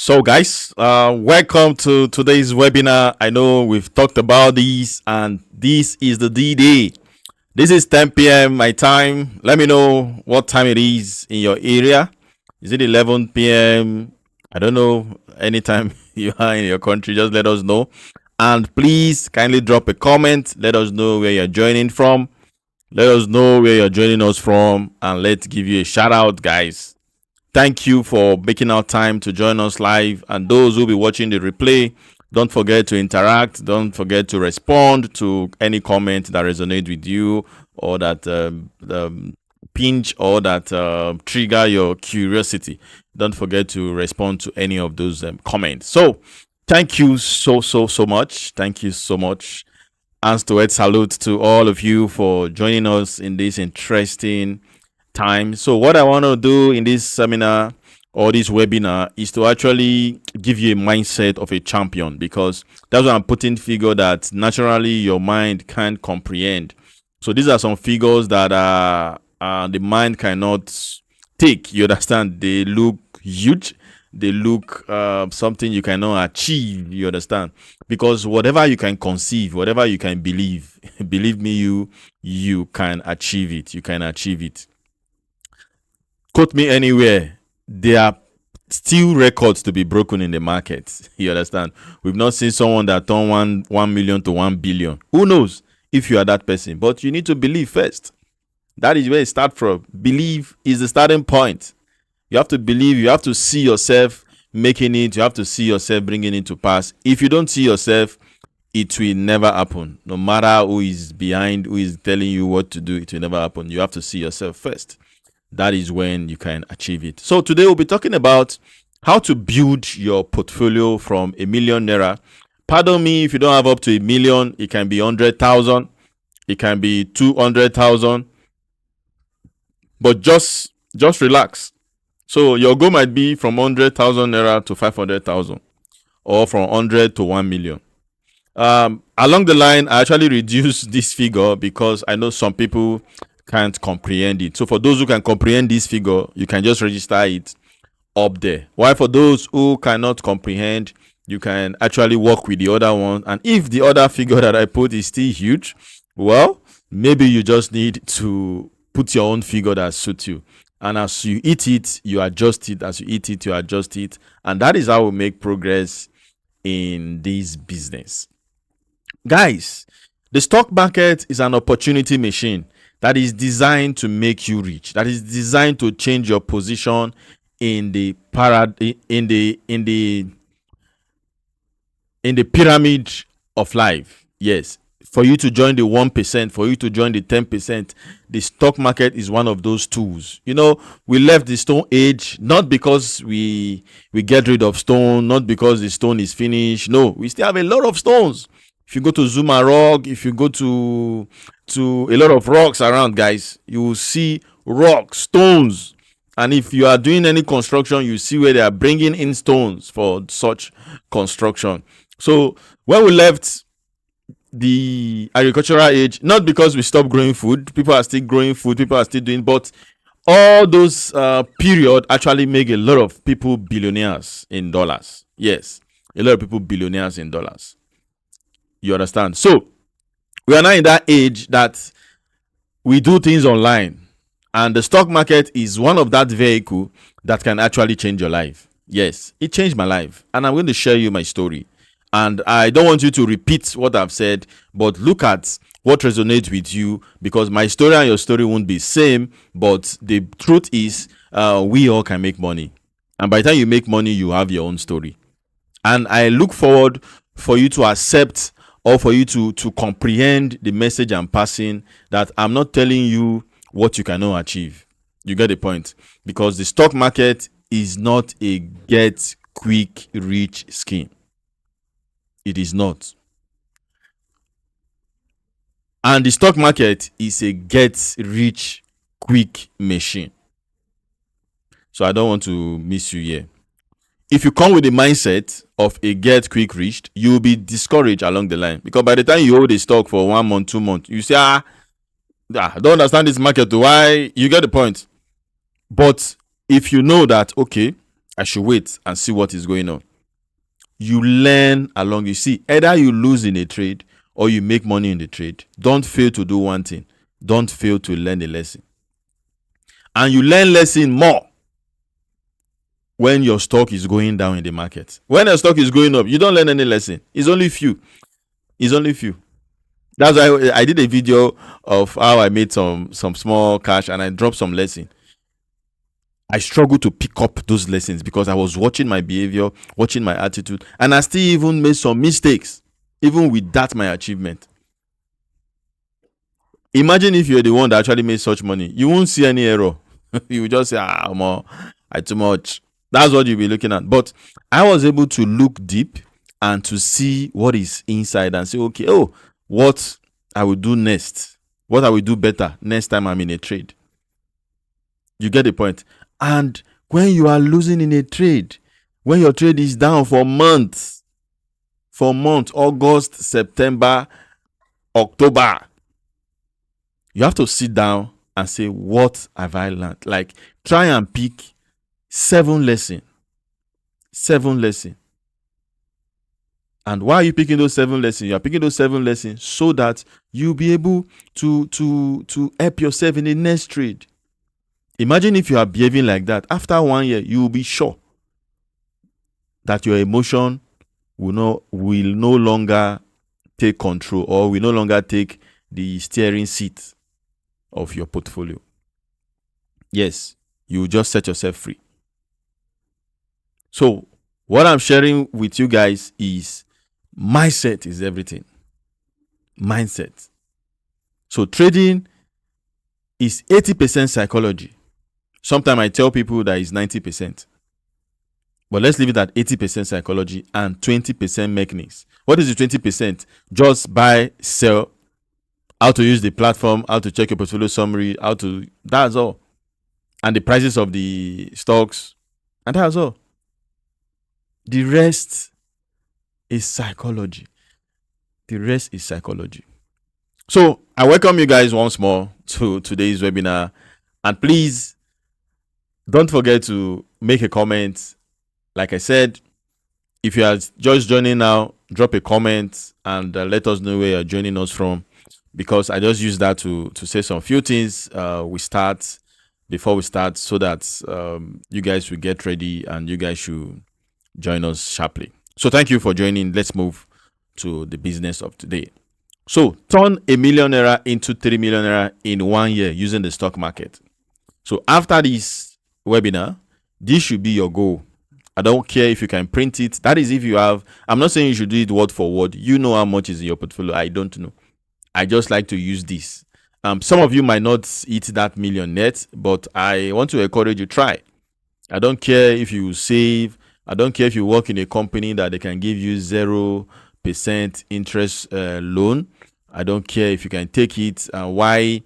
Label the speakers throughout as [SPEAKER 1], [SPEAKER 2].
[SPEAKER 1] So, guys, welcome to today's webinar. I know we've talked about these, and this is the D Day. This is 10 p.m. my time. Let me know what time it is in your area. Is it 11 p.m.? I don't know. Anytime you are in your country, just let us know. And please kindly drop a comment. Let us know where you're joining from. Let us know where you're joining us from, and let's give you a shout out, guys. Thank you for making out time to join us live. And those who will be watching the replay, don't forget to interact. Don't forget to respond to any comment that resonates with you or that pinch or that trigger your curiosity. Don't forget to respond to any of those comments. So, thank you so much. Thank you so much. And to salute to all of you for joining us in this interesting time. So what I want to do in this seminar or this webinar is to actually give you a mindset of a champion, because that's what I'm putting figure that naturally your mind can't comprehend. So these are some figures that the mind cannot take. You understand? They look huge. They look something you cannot achieve. You understand? Because whatever you can conceive, whatever you can believe, believe me, you can achieve it. You can achieve it. Quote me anywhere. There are still records to be broken in the market. You understand? We've not seen someone that turned 1 million to 1 billion. Who knows if you are that person? But you need to believe first. That is where it starts from. Believe is the starting point. You have to believe. You have to see yourself making it. You have to see yourself bringing it to pass. If you don't see yourself, it will never happen. No matter who is behind, who is telling you what to do, it will never happen. You have to see yourself first. That is when you can achieve it. So today we'll be talking about how to build your portfolio from $1 million. Pardon me if you don't have up to $1 million. It can be 100,000. It can be 200,000. But just relax. So your goal might be from 100,000 naira to 500,000, or from 100 to 1 million. Along the line, I actually reduced this figure because I know some people can't comprehend it. So for those who can comprehend this figure, you can just register it up there. While for those who cannot comprehend, you can actually work with the other one. And if the other figure that I put is still huge, well, maybe you just need to put your own figure that suits you. And as you eat it, you adjust it. As you eat it, you adjust it. And that is how we make progress in this business. Guys, the stock market is an opportunity machine that is designed to make you rich. That is designed to change your position in the pyramid of life. Yes, for you to join the 1%, for you to join the 10%, the stock market is one of those tools. You know, we left the stone age not because we get rid of stone, not because the stone is finished. No, we still have a lot of stones. If you go to Zuma Rock, if you go to a lot of rocks around, guys, you will see rocks, stones. And if you are doing any construction, you see where they are bringing in stones for such construction. So when we left the agricultural age, not because we stopped growing food, people are still growing food, people are still doing, but all those period actually make a lot of people billionaires in dollars. Yes, a lot of people billionaires in dollars. You understand? So we are now in that age that we do things online, and the stock market is one of that vehicle that can actually change your life. Yes, it changed my life, and I'm going to share you my story. And I don't want you to repeat what I've said, but look at what resonates with you, because my story and your story won't be same, but the truth is we all can make money. And by the time you make money, you have your own story. And I look forward for you to accept, or for you to comprehend the message I'm passing, that I'm not telling you what you cannot achieve. You get the point? Because the stock market is not a get quick rich scheme. It is not. And the stock market is a get rich quick machine. So I don't want to miss you here. If you come with the mindset of a get quick rich, you will be discouraged along the line, because by the time you hold a stock for 1 month, 2 months, you say, I don't understand this market. Why? You get the point. But if you know that, okay, I should wait and see what is going on. You learn along. You see, either you lose in a trade or you make money in the trade. Don't fail to do one thing. Don't fail to learn a lesson. And you learn lesson more when your stock is going down in the market. When your stock is going up, you don't learn any lesson. It's only few. It's only few. That's why I did a video of how I made some small cash and I dropped some lesson. I struggled to pick up those lessons because I was watching my behavior, watching my attitude, and I still even made some mistakes, even with that my achievement. Imagine if you're the one that actually made such money, you won't see any error. You will just say, more, I too much. That's what you'll be looking at. But I was able to look deep and to see what is inside and say, okay, oh, what I will do next, what I will do better next time I'm in a trade. You get the point? And when you are losing in a trade, when your trade is down for months, August, September, October, you have to sit down and say, what have I learned? Like, try and pick 7 lessons. 7 lessons. And why are you picking those 7 lessons? You are picking those 7 lessons so that you'll be able to help yourself in the next trade. Imagine if you are behaving like that. After 1 year, you will be sure that your emotion will no longer take control or will no longer take the steering seat of your portfolio. Yes, you just set yourself free. So what I'm sharing with you guys is mindset is everything. Mindset. So trading is 80% psychology. Sometimes I tell people that it's 90%. But let's leave it at 80% psychology and 20% mechanics. What is the 20%? Just buy, sell, how to use the platform, how to check your portfolio summary, that's all. And the prices of the stocks, and that's all. The rest is psychology. The rest is psychology. So I welcome you guys once more to today's webinar. And please don't forget to make a comment. Like I said, if you are just joining now, drop a comment and let us know where you're joining us from, because I just use that to say some few things before we start, so that you guys will get ready and you guys should join us sharply. So thank you for joining. Let's move to the business of today. So turn a millionaire into 3 millionaire in 1 year using the stock market. So after this webinar, this should be your goal. I don't care if you can print it. That is if you have. I'm not saying you should do it word for word. You know how much is in your portfolio. I don't know. I just like to use this. Some of you might not hit that million net, but I want to encourage you, try. I don't care if you save. I don't care if you work in a company that they can give you 0% interest loan. I don't care if you can take it and why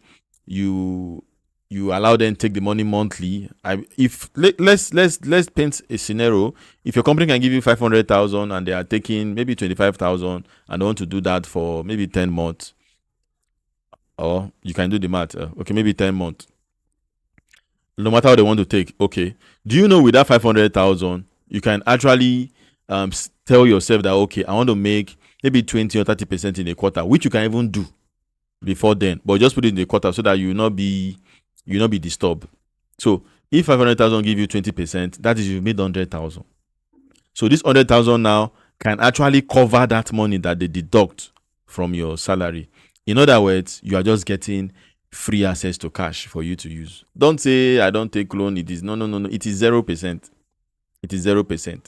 [SPEAKER 1] you allow them to take the money monthly. Let's paint a scenario. If your company can give you 500,000 and they are taking maybe 25,000 and they want to do that for maybe 10 months, or you can do the math. Okay, maybe 10 months. No matter how they want to take. Okay, do you know with that 500,000 you can actually tell yourself that, okay, I want to make maybe 20 or 30% in a quarter, which you can even do before then, but just put it in the quarter so that you will not be disturbed. So if 500,000 give you 20%, that is, you made 100,000. So this 100,000 now can actually cover that money that they deduct from your salary. In other words, you are just getting free access to cash for you to use. Don't say I don't take loan. It is no. It is 0%. It is 0%.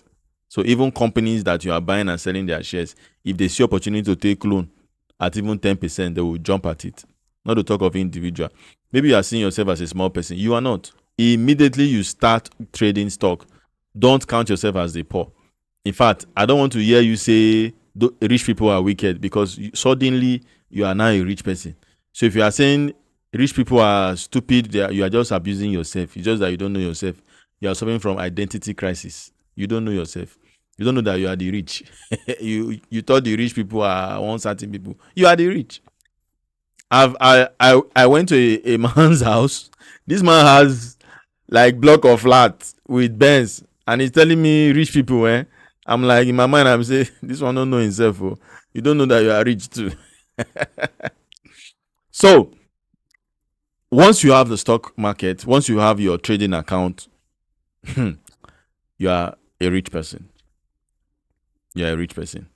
[SPEAKER 1] So even companies that you are buying and selling their shares, if they see opportunity to take loan at even 10%, they will jump at it. Not to talk of individual. Maybe you are seeing yourself as a small person. You are not. Immediately you start trading stock, don't count yourself as the poor. In fact, I don't want to hear you say rich people are wicked, because suddenly you are now a rich person. So if you are saying rich people are stupid, you are just abusing yourself. It's just that you don't know yourself. You are suffering from identity crisis. You don't know yourself. You don't know that you are the rich. you thought the rich people are one certain people. You are the rich. I went to a man's house. This man has like block of flats with Benz. And he's telling me rich people, eh? I'm like, in my mind, I'm saying, this one don't know himself. Oh. You don't know that you are rich too. So, once you have the stock market, once you have your trading account, you are a rich person. You are a rich person.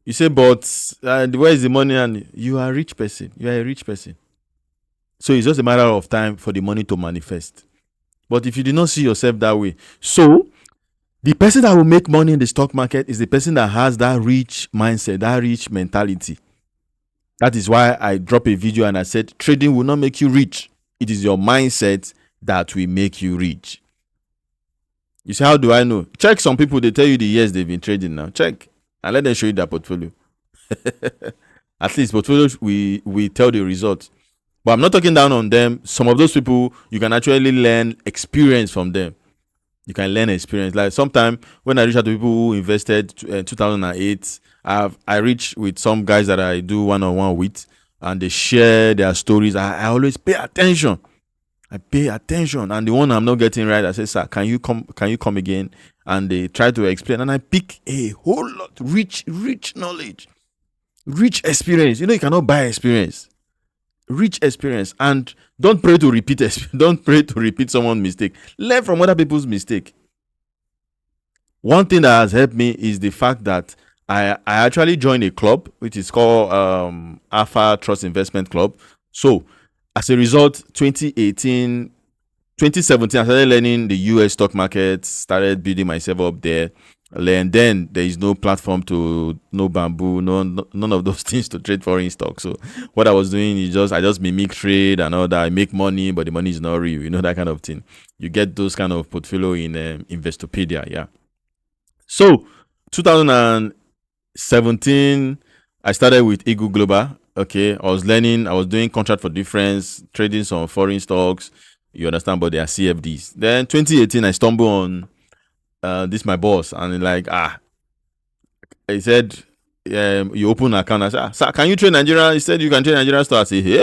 [SPEAKER 1] You say, but where is the money? And you are a rich person. You are a rich person. So it's just a matter of time for the money to manifest. But if you do not see yourself that way, so the person that will make money in the stock market is the person that has that rich mindset, that rich mentality. That is why I dropped a video and I said, trading will not make you rich. It is your mindset that will make you rich. You say, how do I know? Check some people, they tell you the years they've been trading now. Check and let them show you their portfolio. At least portfolios, we tell the results. But I'm not talking down on them. Some of those people, you can actually learn experience from them. You can learn experience. Like sometime when I reach out to people who invested in 2008, I reach with some guys that I do one-on-one with, and they share their stories. I always pay attention. I pay attention, and the one I'm not getting right, I say, sir, can you come again? And they try to explain, and I pick a whole lot, rich knowledge, rich experience. You cannot buy experience. Rich experience. And don't pray to repeat someone's mistake. Learn from other people's mistake. One thing that has helped me is the fact that I actually joined a club which is called Alpha Trust Investment Club. So as a result, 2017 I started learning the US stock market, started building myself up there. And then there is no platform no bamboo, none of those things to trade foreign stocks. So what I was doing is I just mimic trade and all that. I make money, but the money is not real, that kind of thing. You get those kind of portfolio in Investopedia, yeah. So 2017, I started with Eagle Global. Okay, I was doing contract for difference, trading some foreign stocks. You understand, but they are CFDs. Then 2018, I stumbled on this my boss, and he said, you open an account. I said, sir, can you trade Nigeria? He said, you can trade Nigerian stock. I said, yeah.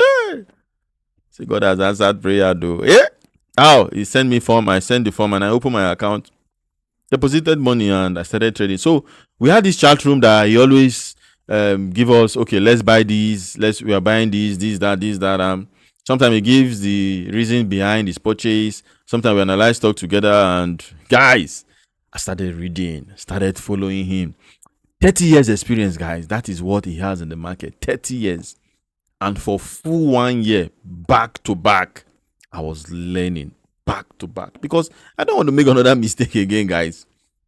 [SPEAKER 1] See, God has answered prayer, though. Yeah. How? He sent me form. I sent the form, and I opened my account, deposited money, and I started trading. So we had this chat room that he always give us, okay, let's buy these. We are buying these, that. Sometimes he gives the reason behind his purchase. Sometimes we analyze stock together, and guys, I started reading, started following him. 30 years experience, guys. That is what he has in the market. 30 years. And for full 1 year, back to back, I was learning back to back. Because I don't want to make another mistake again, guys.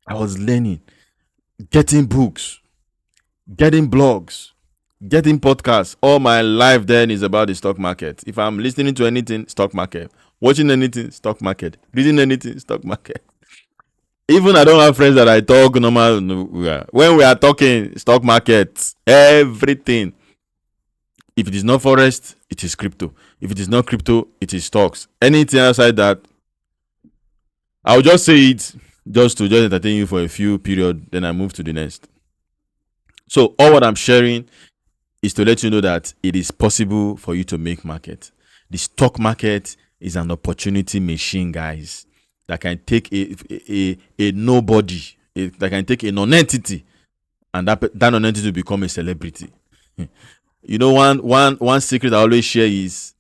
[SPEAKER 1] I was learning, getting books, getting blogs, getting podcasts. All my life then is about the stock market. If I'm listening to anything, stock market. Watching anything, stock market. Reading anything, stock market. Even I don't have friends that I talk normal. When we are talking stock market, everything. If it is not forest, it is crypto. If it is not crypto, it is stocks. Anything outside that, I'll just say it just to entertain you for a few period. Then I move to the next. So all what I'm sharing is to let you know that it is possible for you to make market. The stock market is an opportunity machine, guys, that can take a nobody, that can take a non-entity, and that non-entity will become a celebrity. One secret I always share is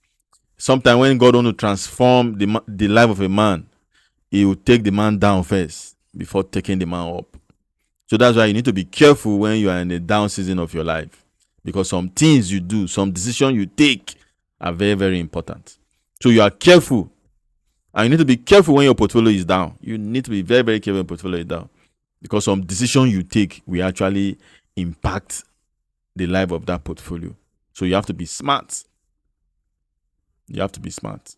[SPEAKER 1] sometimes when God wants to transform the life of a man, he will take the man down first before taking the man up. So that's why you need to be careful when you are in the down season of your life, because some things you do, some decisions you take are very, very important. So you are careful, and you need to be careful when your portfolio is down. You need to be very, very careful when your portfolio is down, because some decision you take will actually impact the life of that portfolio. So you have to be smart. You have to be smart.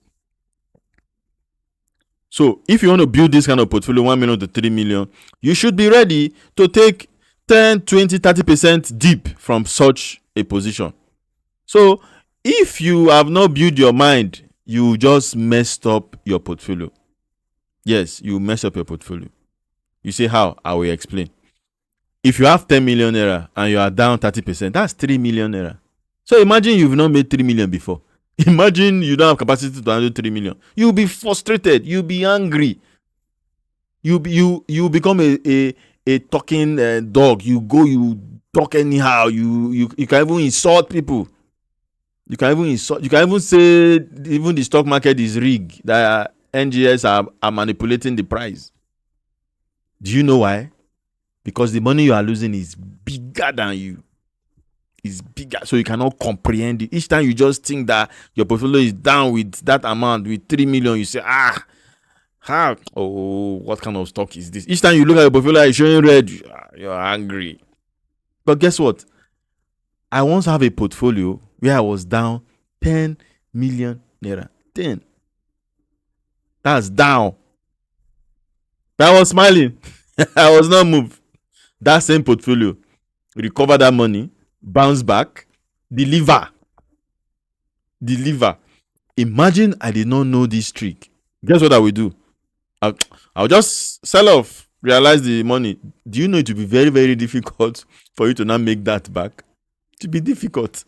[SPEAKER 1] So if you want to build this kind of portfolio, 1 million to 3 million, you should be ready to take 10, 20, 30% dip from such a position. So if you have not built your mind, you just messed up your portfolio. Yes, you mess up your portfolio. You say how? I will explain. If you have 10 million naira and you are down 30%, that's 3 million naira. So imagine you've not made 3 million before. Imagine you don't have capacity to handle 3 million. You'll be frustrated. You'll be angry. You become a talking dog. You talk anyhow. You can even insult people. You can even say even the stock market is rigged. That NGS are manipulating the price. Do you know why? Because the money you are losing is bigger than you. Is bigger, so you cannot comprehend it. Each time you just think that your portfolio is down with that amount, with 3 million, you say, how? Oh, what kind of stock is this? Each time you look at your portfolio, it's showing red. You're angry. But guess what? I once have a portfolio where I was down 10 million naira. 10. That's down. But I was smiling. I was not moved. That same portfolio, recover that money, bounce back, deliver. Imagine I did not know this trick. Guess what I will do? I'll just sell off, realize the money. Do you know it will be very, very difficult for you to now make that back? It will be difficult.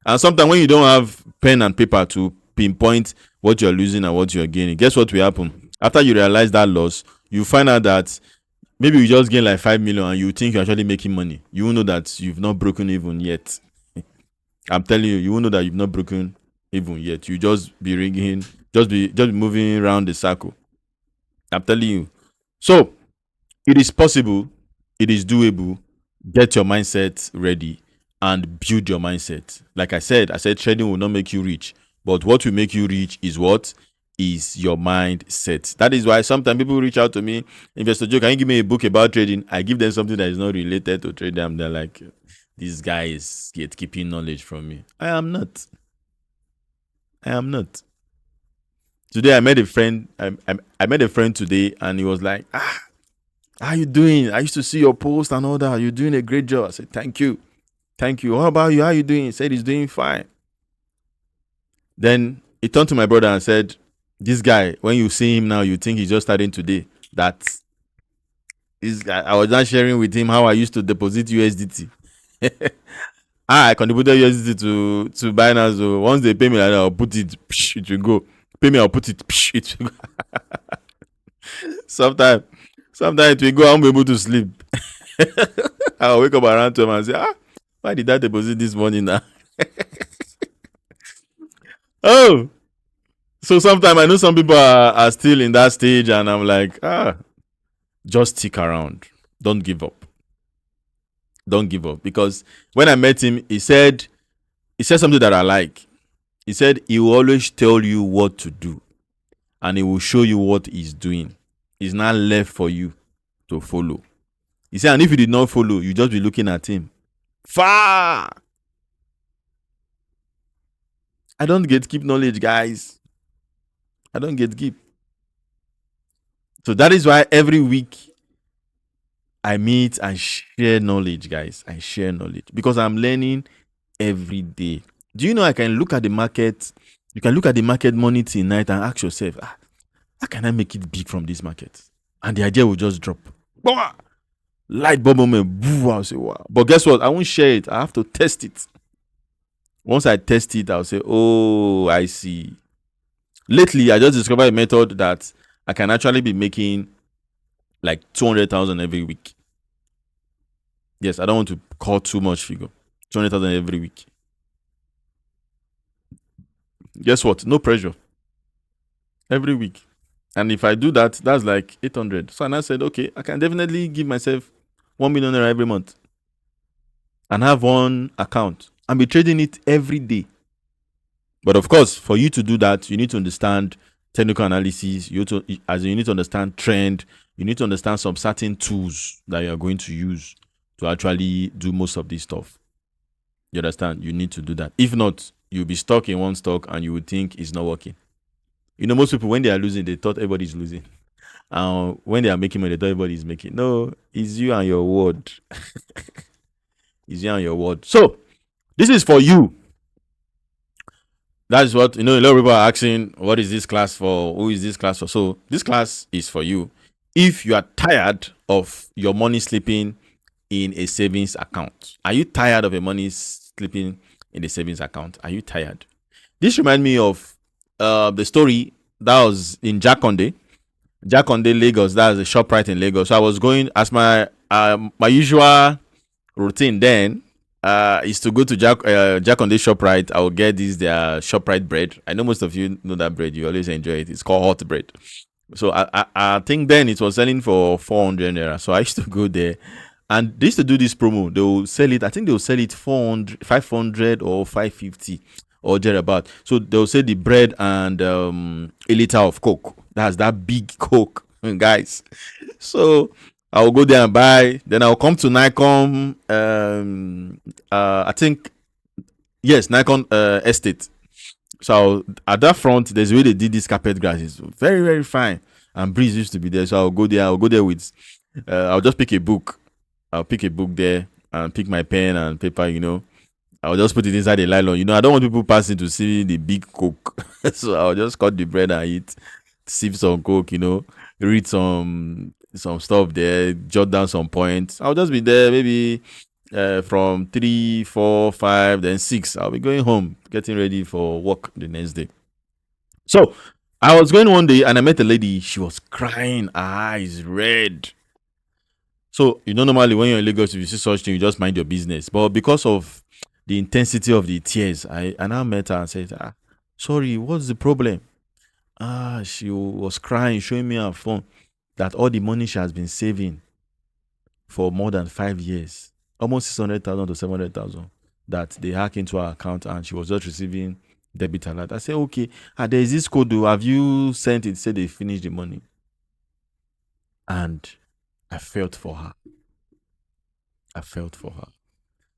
[SPEAKER 1] And sometimes when you don't have pen and paper to pinpoint what you're losing and what you're gaining, guess what will happen? After you realize that loss, you find out that maybe you just gain like 5 million and you think you're actually making money. You will know that you've not broken even yet. I'm telling you, you will know that you've not broken even yet. You just be rigging, just be moving around the circle. I'm telling you. So it is possible, it is doable. Get your mindset ready and build your mindset. Like I said trading will not make you rich, but what will make you rich is what is your mindset. That is why sometimes people reach out to me, Investor Joe, can you give me a book about trading? I give them something that is not related to trading, and they're like, this guy is gatekeeping knowledge from me. I am not. Today I met a friend. I met a friend today, and he was like, how are you doing? I used to see your post and all that. You're doing a great job. I said, thank you. How about you? How are you doing? He said he's doing fine. Then he turned to my brother and said, this guy, when you see him now, you think he's just starting today. That's this guy. I was not sharing with him how I used to deposit USDT. I contributed USDT to Binance. So once they pay me like that, I'll put it, it will go. Pay me, I'll put it, it will go. Sometimes it will go, I won't be able to sleep. I'll wake up around 12 and say, why did I deposit this money now? Oh, so sometimes I know some people are still in that stage, and I'm like, just stick around. Don't give up. Because when I met him, he said something that I like. He said he will always tell you what to do, and he will show you what he's doing. It's not left for you to follow. He said, and if you did not follow, you just be looking at him. Far. I don't gatekeep knowledge, guys. I don't gatekeep. So that is why every week I meet and share knowledge, guys. I share knowledge because I'm learning every day. Do you know I can look at the market? You can look at the market morning till night and ask yourself, how can I make it big from this market? And the idea will just drop. Light bulb moment. I'll say, wow. But guess what? I won't share it. I have to test it. Once I test it, I'll say, oh, I see. Lately, I just discovered a method that I can actually be making like 200,000 every week. Yes, I don't want to call too much figure. 200,000 every week. Guess what? No pressure. Every week. And if I do that, that's like 800. So I said, okay, I can definitely give myself 1 million naira every month and have one account and be trading it every day. But of course, for you to do that, you need to understand technical analysis. You need to understand trend. You need to understand some certain tools that you are going to use to actually do most of this stuff. You understand? You need to do that. If not, you'll be stuck in one stock and you would think it's not working. You know, most people, when they are losing, they thought everybody's losing. When they are making money, they thought everybody's making. No, it's you and your word. It's you and your word. So, this is for you. That's what, a lot of people are asking, what is this class for? Who is this class for? So, this class is for you. If you are tired of your money sleeping in a savings account, are you tired of your money sleeping in a savings account? Are you tired? This reminds me of the story that was in Jack Conde. Jakonde Lagos. That's the shop right in Lagos. So I was going as my usual routine then is to go to Jakonde Shoprite. I will get this their Shoprite bread. I know most of you know that bread. You always enjoy it. It's called hot bread. So I think then it was selling for 400 naira. So I used to go there, and they used to do this promo. They will sell it. I think they will sell it 400, 500 or 550 or thereabout. So they'll say the bread and a liter of Coke. That's that big Coke, guys. So I'll go there and buy. Then I'll come to Nikon. I think yes, Nikon Estate. So at that front, there's where they did this carpet grass. It's very, very fine. And breeze used to be there. So I'll go there. I'll go there with I'll just pick a book. I'll pick a book there and pick my pen and paper, I'll just put it inside the nylon. I don't want people passing to see the big Coke. So I'll just cut the bread and eat, sip some Coke, read some stuff there, jot down some points. I'll just be there maybe from 3, 4, 5, then 6. I'll be going home, getting ready for work the next day. So I was going one day and I met a lady. She was crying, her eyes red. So normally when you're in Lagos, if you see such thing, you just mind your business. But because of the intensity of the tears, I now met her and said, sorry, what's the problem? She was crying, showing me her phone that all the money she has been saving for more than 5 years, almost 600,000 to 700,000, that they hack into her account and she was just receiving debit alert. I said, okay, there is this code. Have you sent it? Said they finished the money. And I felt for her.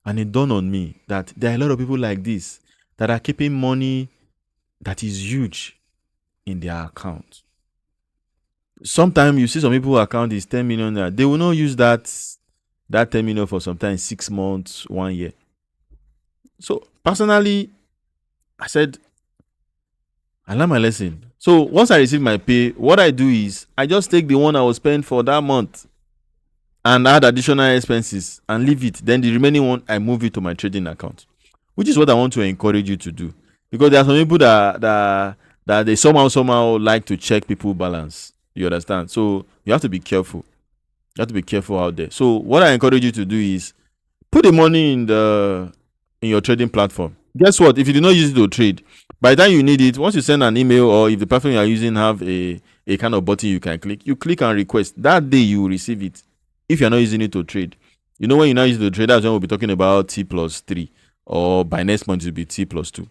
[SPEAKER 1] And it dawned on me that there are a lot of people like this that are keeping money that is huge in their account. Sometimes you see some people's account is 10 million. They will not use that 10 million for sometimes 6 months, 1 year. So personally, I said, I learned my lesson. So once I receive my pay, what I do is I just take the one I will spend for that month and add additional expenses and leave it. Then the remaining one, I move it to my trading account, which is what I want to encourage you to do. Because there are some people that they somehow like to check people's balance. You understand? So you have to be careful. You have to be careful out there. So what I encourage you to do is put the money in your trading platform. Guess what? If you do not use it to trade, by the time you need it, once you send an email or if the platform you are using have a kind of button you can click, you click and request. That day you will receive it. If you're not using it to trade, when you're not using it to trade, that's when we'll be talking about T+3, or by next month it will be T+2.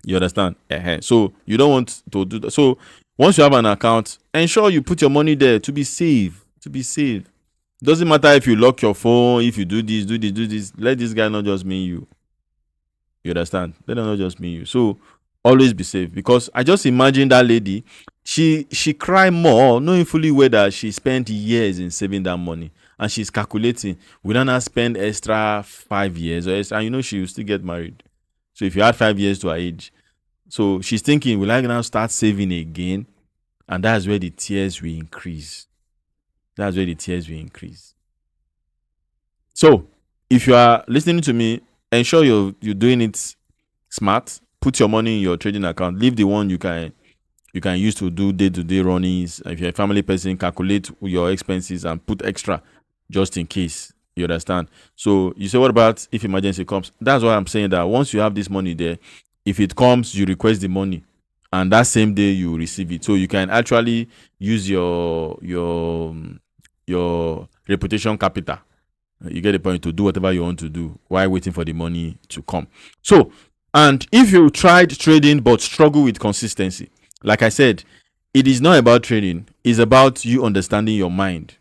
[SPEAKER 1] You understand? So you don't want to do that. So once you have an account, ensure you put your money there to be safe. Doesn't matter if you lock your phone, if you do this. Let this guy not just mean you. You understand? Let them not just mean you. So always be safe, because I just imagine that lady. She cried more, knowing fully well that she spent years in saving that money, and she's calculating, will I not spend extra 5 years or extra? And she will still get married. So if you add 5 years to her age, so she's thinking, will I now start saving again? And that's where the tears will increase. So if you are listening to me, ensure you're doing it smart. Put your money in your trading account. Leave the one you can use to do day-to-day runnings. If you're a family person, calculate your expenses and put extra just in case. You understand? So you say, what about if emergency comes? That's why I'm saying that once you have this money there, if it comes, you request the money, and that same day you receive it. So you can actually use your reputation capital. You get the point, to do whatever you want to do while waiting for the money to come. So, and if you tried trading but struggle with consistency, like I said, it is not about trading. It's about you understanding your mind.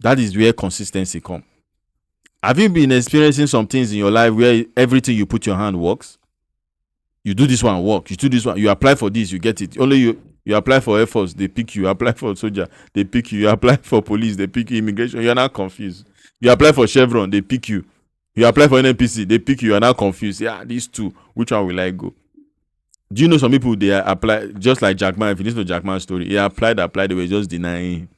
[SPEAKER 1] That is where consistency comes. Have you been experiencing some things in your life where everything you put your hand works? You do this one, work. You do this one, you apply for this, you get it. Only you apply for Air Force, they pick you. You apply for soldier, they pick you. You apply for police, they pick you. Immigration, you're not confused. You apply for Chevron, they pick you. You apply for NNPC, they pick you. You're not confused. Yeah, these two, which one will I go? Do you know some people, they apply, just like Jack Ma? If you listen to Jack Ma's story, he applied, they were just denying.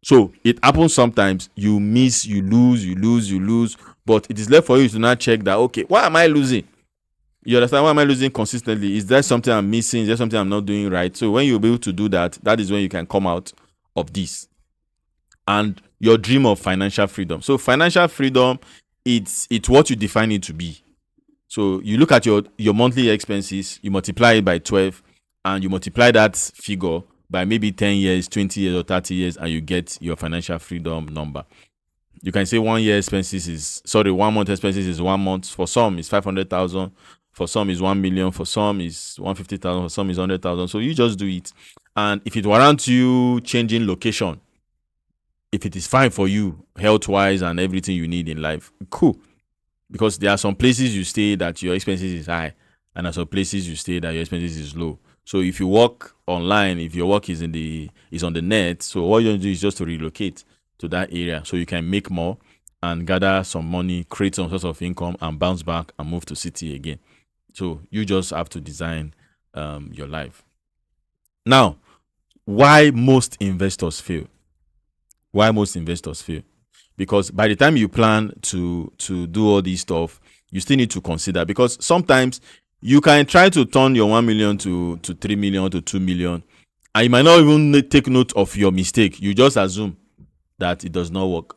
[SPEAKER 1] So it happens sometimes. You miss, you lose. But it is left for you to now check that, okay, why am I losing? You understand? Why am I losing consistently? Is there something I'm missing? Is there something I'm not doing right? So when you'll be able to do that, that is when you can come out of this. And your dream of financial freedom. So financial freedom, it's what you define it to be. So you look at your monthly expenses, you multiply it by 12, and you multiply that figure by maybe 10 years, 20 years, or 30 years, and you get your financial freedom number. You can say 1 year expenses is 1 month expenses is 1 month. For some, it's 500,000. For some, is 1 million. For some, is 150,000. For some, is 100,000. So you just do it. And if it warrants you changing location, if it is fine for you health wise and everything you need in life, cool. Because there are some places you stay that your expenses is high, and there are some places you stay that your expenses is low. So if you work online, if your work is on the net, so what you do is just to relocate to that area so you can make more and gather some money, create some source of income, and bounce back and move to city again. So you just have to design your life. Now, why most investors fail? Why most investors fail? Because by the time you plan to do all this stuff, you still need to consider, because sometimes you can try to turn your 1 million to 3 million to 2 million, and you might not even take note of your mistake. You just assume that it does not work.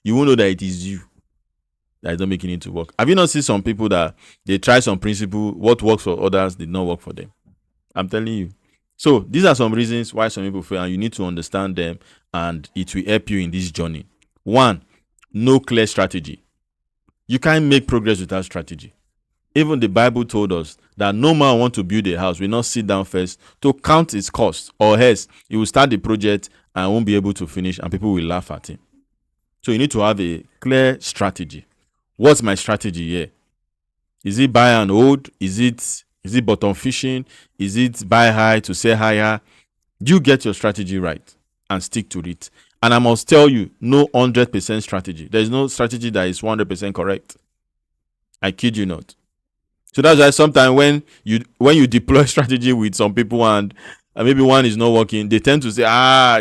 [SPEAKER 1] You won't know that it is you that is not making it to work. Have you not seen some people that they try some principle, what works for others did not work for them? I'm telling you. So these are some reasons why some people fail, and you need to understand them, and it will help you in this journey. One, no clear strategy. You can't make progress without strategy. Even the Bible told us that no man want to build a house will not sit down first to count its cost, or else he will start the project and won't be able to finish, and people will laugh at him. So you need to have a clear strategy. What's my strategy here? Is it buy and hold? Is it bottom fishing? Is it buy high to sell higher? You get your strategy right and stick to it. And I must tell you, no 100% strategy. There is no strategy that is 100% correct. I kid you not. So that's why sometimes when you deploy strategy with some people, and maybe one is not working, they tend to say,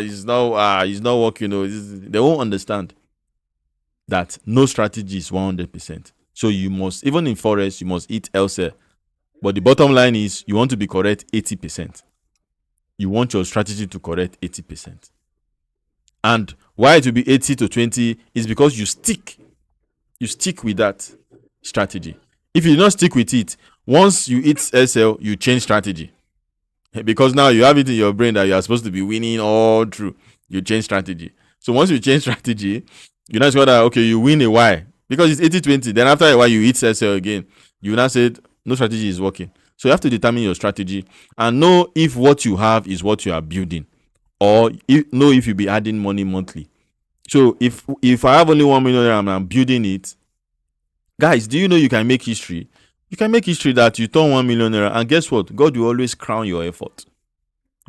[SPEAKER 1] it's not working. They won't understand that no strategy is 100%. So you must, even in forest, you must eat elsewhere. But the bottom line is you want to be correct 80%. You want your strategy to correct 80%. And why it will be 80 to 20 is because you stick with that strategy. If you do not stick with it, once you hit SL, you change strategy. Because now you have it in your brain that you are supposed to be winning all through. You change strategy. So once you change strategy, you now say that, okay, you win a while. Because it's 80-20. Then after a while, you hit SL again. You now said, no strategy is working. So you have to determine your strategy and know if what you have is what you are building, or know if you'll be adding money monthly. So if I have only 1 million and I'm building it, guys, do you know you can make history? You can make history that you turn 1 million naira, and guess what? God will always crown your effort.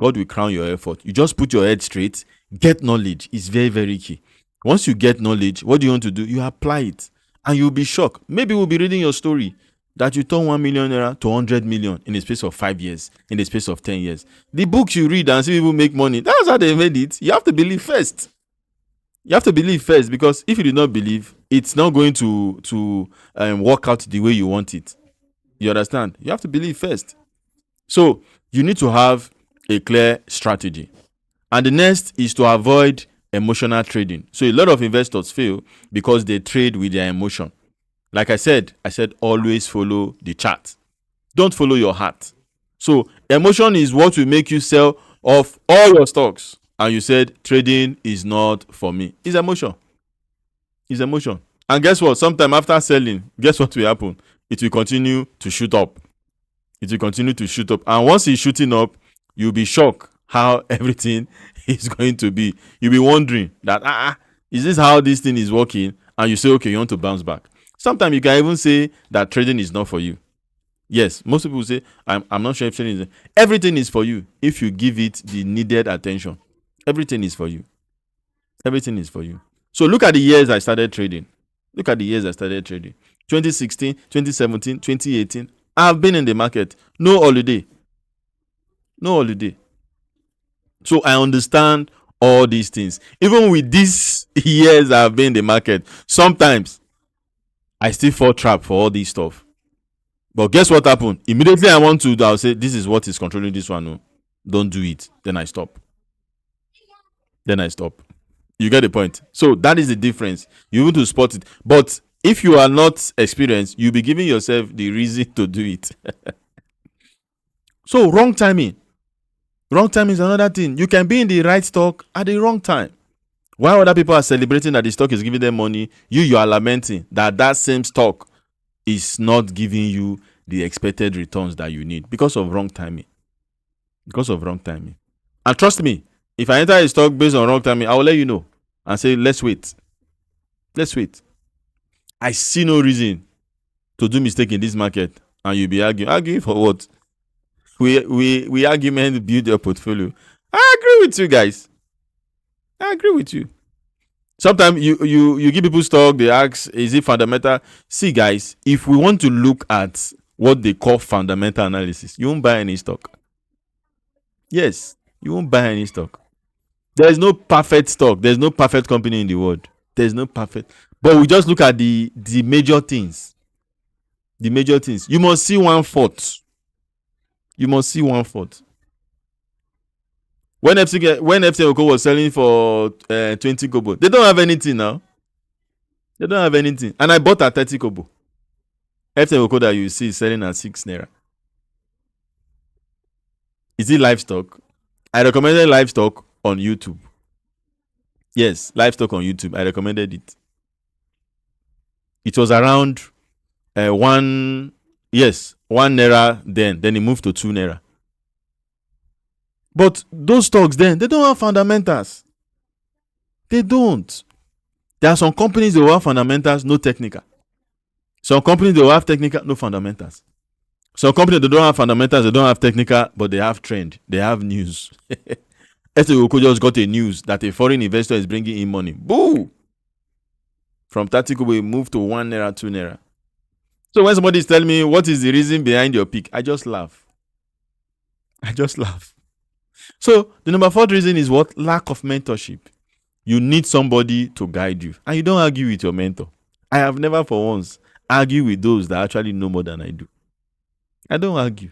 [SPEAKER 1] God will crown your effort. You just put your head straight, get knowledge. It's very, very key. Once you get knowledge, what do you want to do? You apply it, and you'll be shocked. Maybe we'll be reading your story that you turn 1 million naira to 100 million in the space of 5 years, in the space of 10 years. The books you read and see people make money, that's how they made it. You have to believe first. You have to believe first, because if you do not believe, it's not going to work out the way you want it. You understand? You have to believe first. So you need to have a clear strategy. And the next is to avoid emotional trading. So a lot of investors fail because they trade with their emotion. Like I said always follow the chart. Don't follow your heart. So emotion is what will make you sell off all your stocks, and you said trading is not for me. It's emotion. It's emotion. And guess what? Sometime after selling, guess what will happen? It will continue to shoot up. It will continue to shoot up. And once it's shooting up, you'll be shocked how everything is going to be. You'll be wondering that, is this how this thing is working? And you say, okay, you want to bounce back. Sometimes you can even say that trading is not for you. Yes, most people say, I'm not sure if trading is. Everything is for you if you give it the needed attention. Everything is for you. Everything is for you. So look at the years I started trading. 2016, 2017, 2018. I've been in the market. No holiday. So I understand all these things. Even with these years I've been in the market, sometimes I still fall trap for all this stuff. But guess what happened? Immediately I want to, I'll say, this is what is controlling this one. No, don't do it. Then I stop. Then I stop. You get the point. So that is the difference. You want to spot it. But if you are not experienced, you'll be giving yourself the reason to do it. So wrong timing. Wrong time is another thing. You can be in the right stock at the wrong time. While other people are celebrating that the stock is giving them money, you are lamenting that that same stock is not giving you the expected returns that you need because of wrong timing. Because of wrong timing. And trust me, if I enter a stock based on wrong timing, I will let you know and say, let's wait. Let's wait. I see no reason to do mistake in this market. And you'll be arguing. Arguing for what? We argument build your portfolio. I agree with you guys. I agree with you. Sometimes you give people stock, they ask, is it fundamental? See, guys, if we want to look at what they call fundamental analysis, you won't buy any stock. Yes, you won't buy any stock. There's no perfect stock. There's no perfect company in the world. There's no perfect. But we just look at the major things. The major things. You must see 1/4. You must see 1/4. When FC Oko was selling for 20 kobo, they don't have anything now. They don't have anything. And I bought at 30 kobo. FC Oko that you see is selling at 6 naira. Is it livestock? I recommended livestock on YouTube. Yes, livestock on YouTube. I recommended it. It was around 1 naira then. Then it moved to 2 naira. But those stocks then, they don't have fundamentals. They don't. There are some companies that will have fundamentals, no technical. Some companies that will have technical, no fundamentals. Some companies that don't have fundamentals, they don't have technical, but they have trend. They have news. Oko just got a news that a foreign investor is bringing in money. Boo! From 30 kobo, we move to 1 naira, 2 naira. So when somebody is telling me what is the reason behind your pick, I just laugh. So the number 4 reason is what? Lack of mentorship. You need somebody to guide you. And you don't argue with your mentor. I have never for once argued with those that actually know more than I do. I don't argue.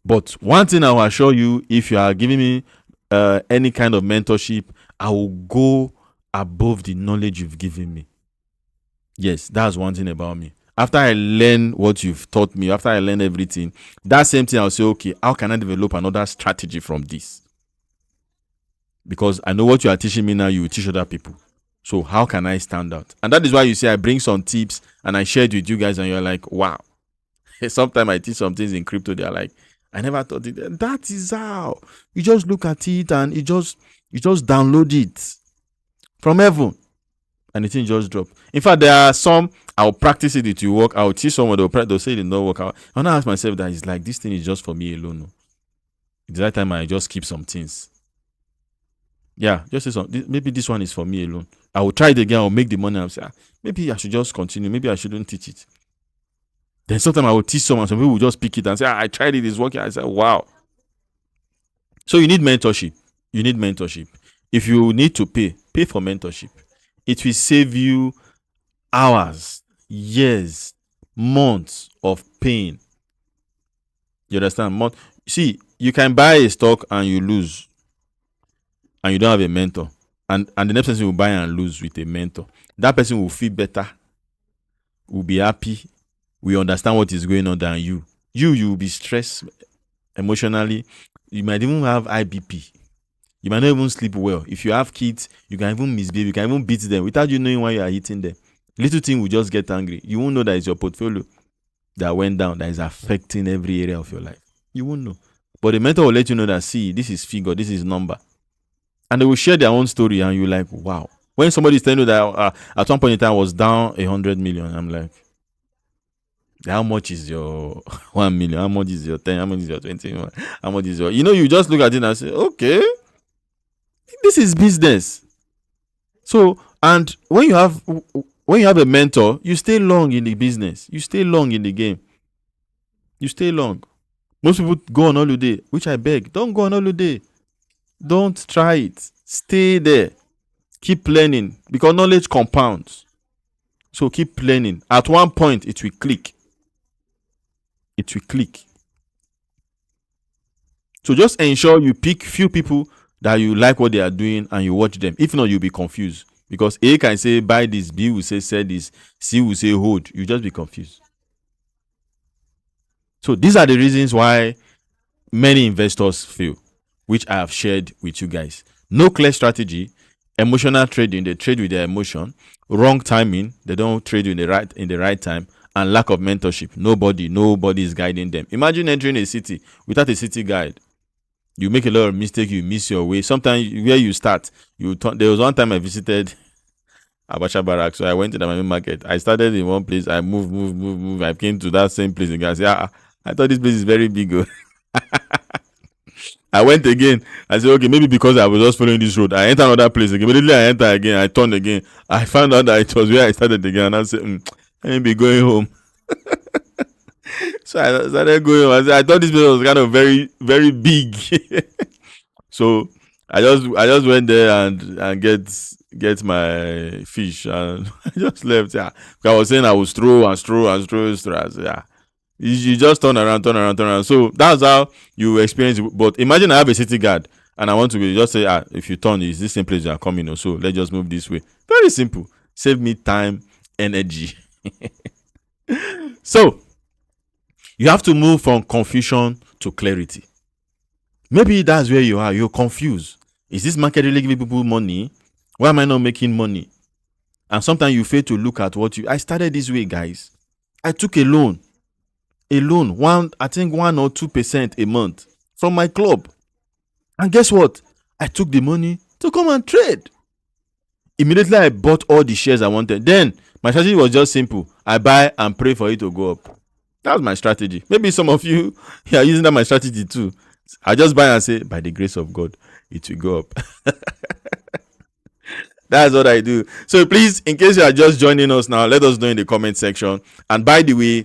[SPEAKER 1] But one thing I will assure you, if you are giving me any kind of mentorship, I will go above the knowledge you've given me. Yes, that's one thing about me. After I learn what you've taught me, after I learn everything, that same thing I'll say, okay, how can I develop another strategy from this? Because I know what you are teaching me now, you will teach other people. So how can I stand out? And that is why you see I bring some tips and I shared with you guys and you're like, wow. Sometimes I teach some things in crypto, they're like, I never thought it. That is how. You just look at it and you just download it from heaven. And the thing just drop. In fact, there are some, I'll practice it, it will work. I'll teach someone, they'll say it will not work out. I'll not ask myself that it's like, this thing is just for me alone. It's that time I just keep some things. Yeah, just say something. Maybe this one is for me alone. I will try it again. I'll make the money. I'll say, maybe I should just continue. Maybe I shouldn't teach it. Then sometimes I will teach someone. Some people will just pick it and say, I tried it. It's working. I say, wow. So you need mentorship. You need mentorship. If you need to pay for mentorship. It will save you hours, years, months of pain. You understand? See, you can buy a stock and you lose. And you don't have a mentor. And the next person will buy and lose with a mentor. That person will feel better. Will be happy. Will understand what is going on than you. You will be stressed emotionally. You might even have IBP. You might not even sleep well. If you have kids, you can even misbehave. You can even beat them without you knowing why you are hitting them. Little thing will just get angry. You won't know that it's your portfolio that went down, that is affecting every area of your life. You won't know. But the mentor will let you know that, see, this is figure, this is number. And they will share their own story and you're like, wow. When somebody is telling you that at one point in time I was down 100 million, I'm like, how much is your 1 million? How much is your 10? How much is your 20? How much is your... You just look at it and say, okay, this is business. So, and when you have a mentor, you stay long in the business. You stay long in the game. You stay long. Most people go on holiday, which I beg, don't go on holiday. Don't try it. Stay there. Keep learning because knowledge compounds. So keep learning. At one point, it will click. It will click. So just ensure you pick few people that you like what they are doing and you watch them. If not, you'll be confused. Because A can say buy this, B will say sell this, C will say hold. You just be confused. So these are the reasons why many investors fail, which I have shared with you guys. No clear strategy, emotional trading, they trade with their emotion, wrong timing, they don't trade in the right time, and lack of mentorship. Nobody is guiding them. Imagine entering a city without a city guide. You make a lot of mistakes, you miss your way. Sometimes where you start, there was one time I visited Abacha Barrack. So I went to the main market. I started in one place, I moved. I came to that same place again. I said, I thought this place is very big. Oh." I went again. I said, okay, maybe because I was just following this road. I entered another place again. Immediately I enter again. I turned again. I found out that it was where I started again. And I said, let me be going home. So I started going home. I thought this place was kind of very, very big. So I just went there and get my fish and I just left. Yeah, I was saying I would stroll and stroll and stroll. I said, yeah, you just turn around, turn around, turn around. So that's how you experience it. But imagine I have a city guard and I want to just say, if you turn, is this same place you are coming? Or so let's just move this way. Very simple. Save me time, energy. So you have to move from confusion to clarity. Maybe that's where you are. You're confused. Is this market really giving people money? Why am I not making money? And sometimes you fail to look at what you. I started this way, guys. I took a loan, I think 1 or 2% a month from my club. And guess what? I took the money to come and trade. Immediately, I bought all the shares I wanted. Then my strategy was just simple: I buy and pray for it to go up. That was my strategy. Maybe some of you are using that my strategy too. I just buy and say, by the grace of God, it will go up. That's what I do. So please, in case you are just joining us now, let us know in the comment section. And by the way,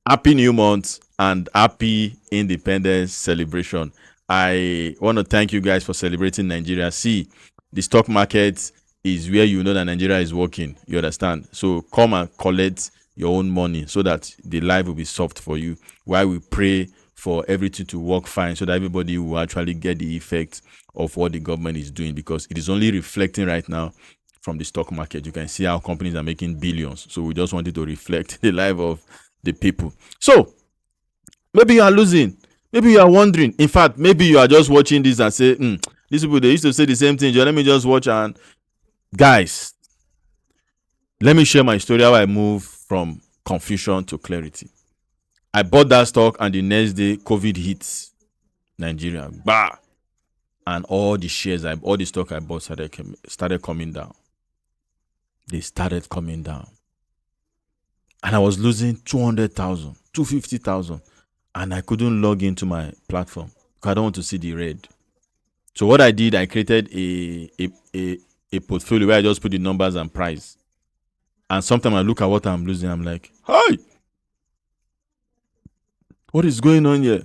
[SPEAKER 1] happy new month and happy independence celebration. I want to thank you guys for celebrating Nigeria. See, the stock market is where you know that Nigeria is working. You understand? So come and collect your own money so that the life will be soft for you. While we pray for everything to work fine so that everybody will actually get the effect of what the government is doing, because it is only reflecting right now from the stock market. You can see how companies are making billions. So we just wanted to reflect the life of the people. So maybe you are losing. Maybe you are wondering. In fact, maybe you are just watching this and say, these people, they used to say the same thing. Let me just watch. And guys, let me share my story how I moved from confusion to clarity. I bought that stock and the next day COVID hits Nigeria. Bah! And all the stock I bought started coming down. They started coming down. And I was losing 200,000, 250,000. And I couldn't log into my platform because I don't want to see the red. So what I did, I created a portfolio where I just put the numbers and price. And sometimes I look at what I'm losing, I'm like, hi, what is going on here?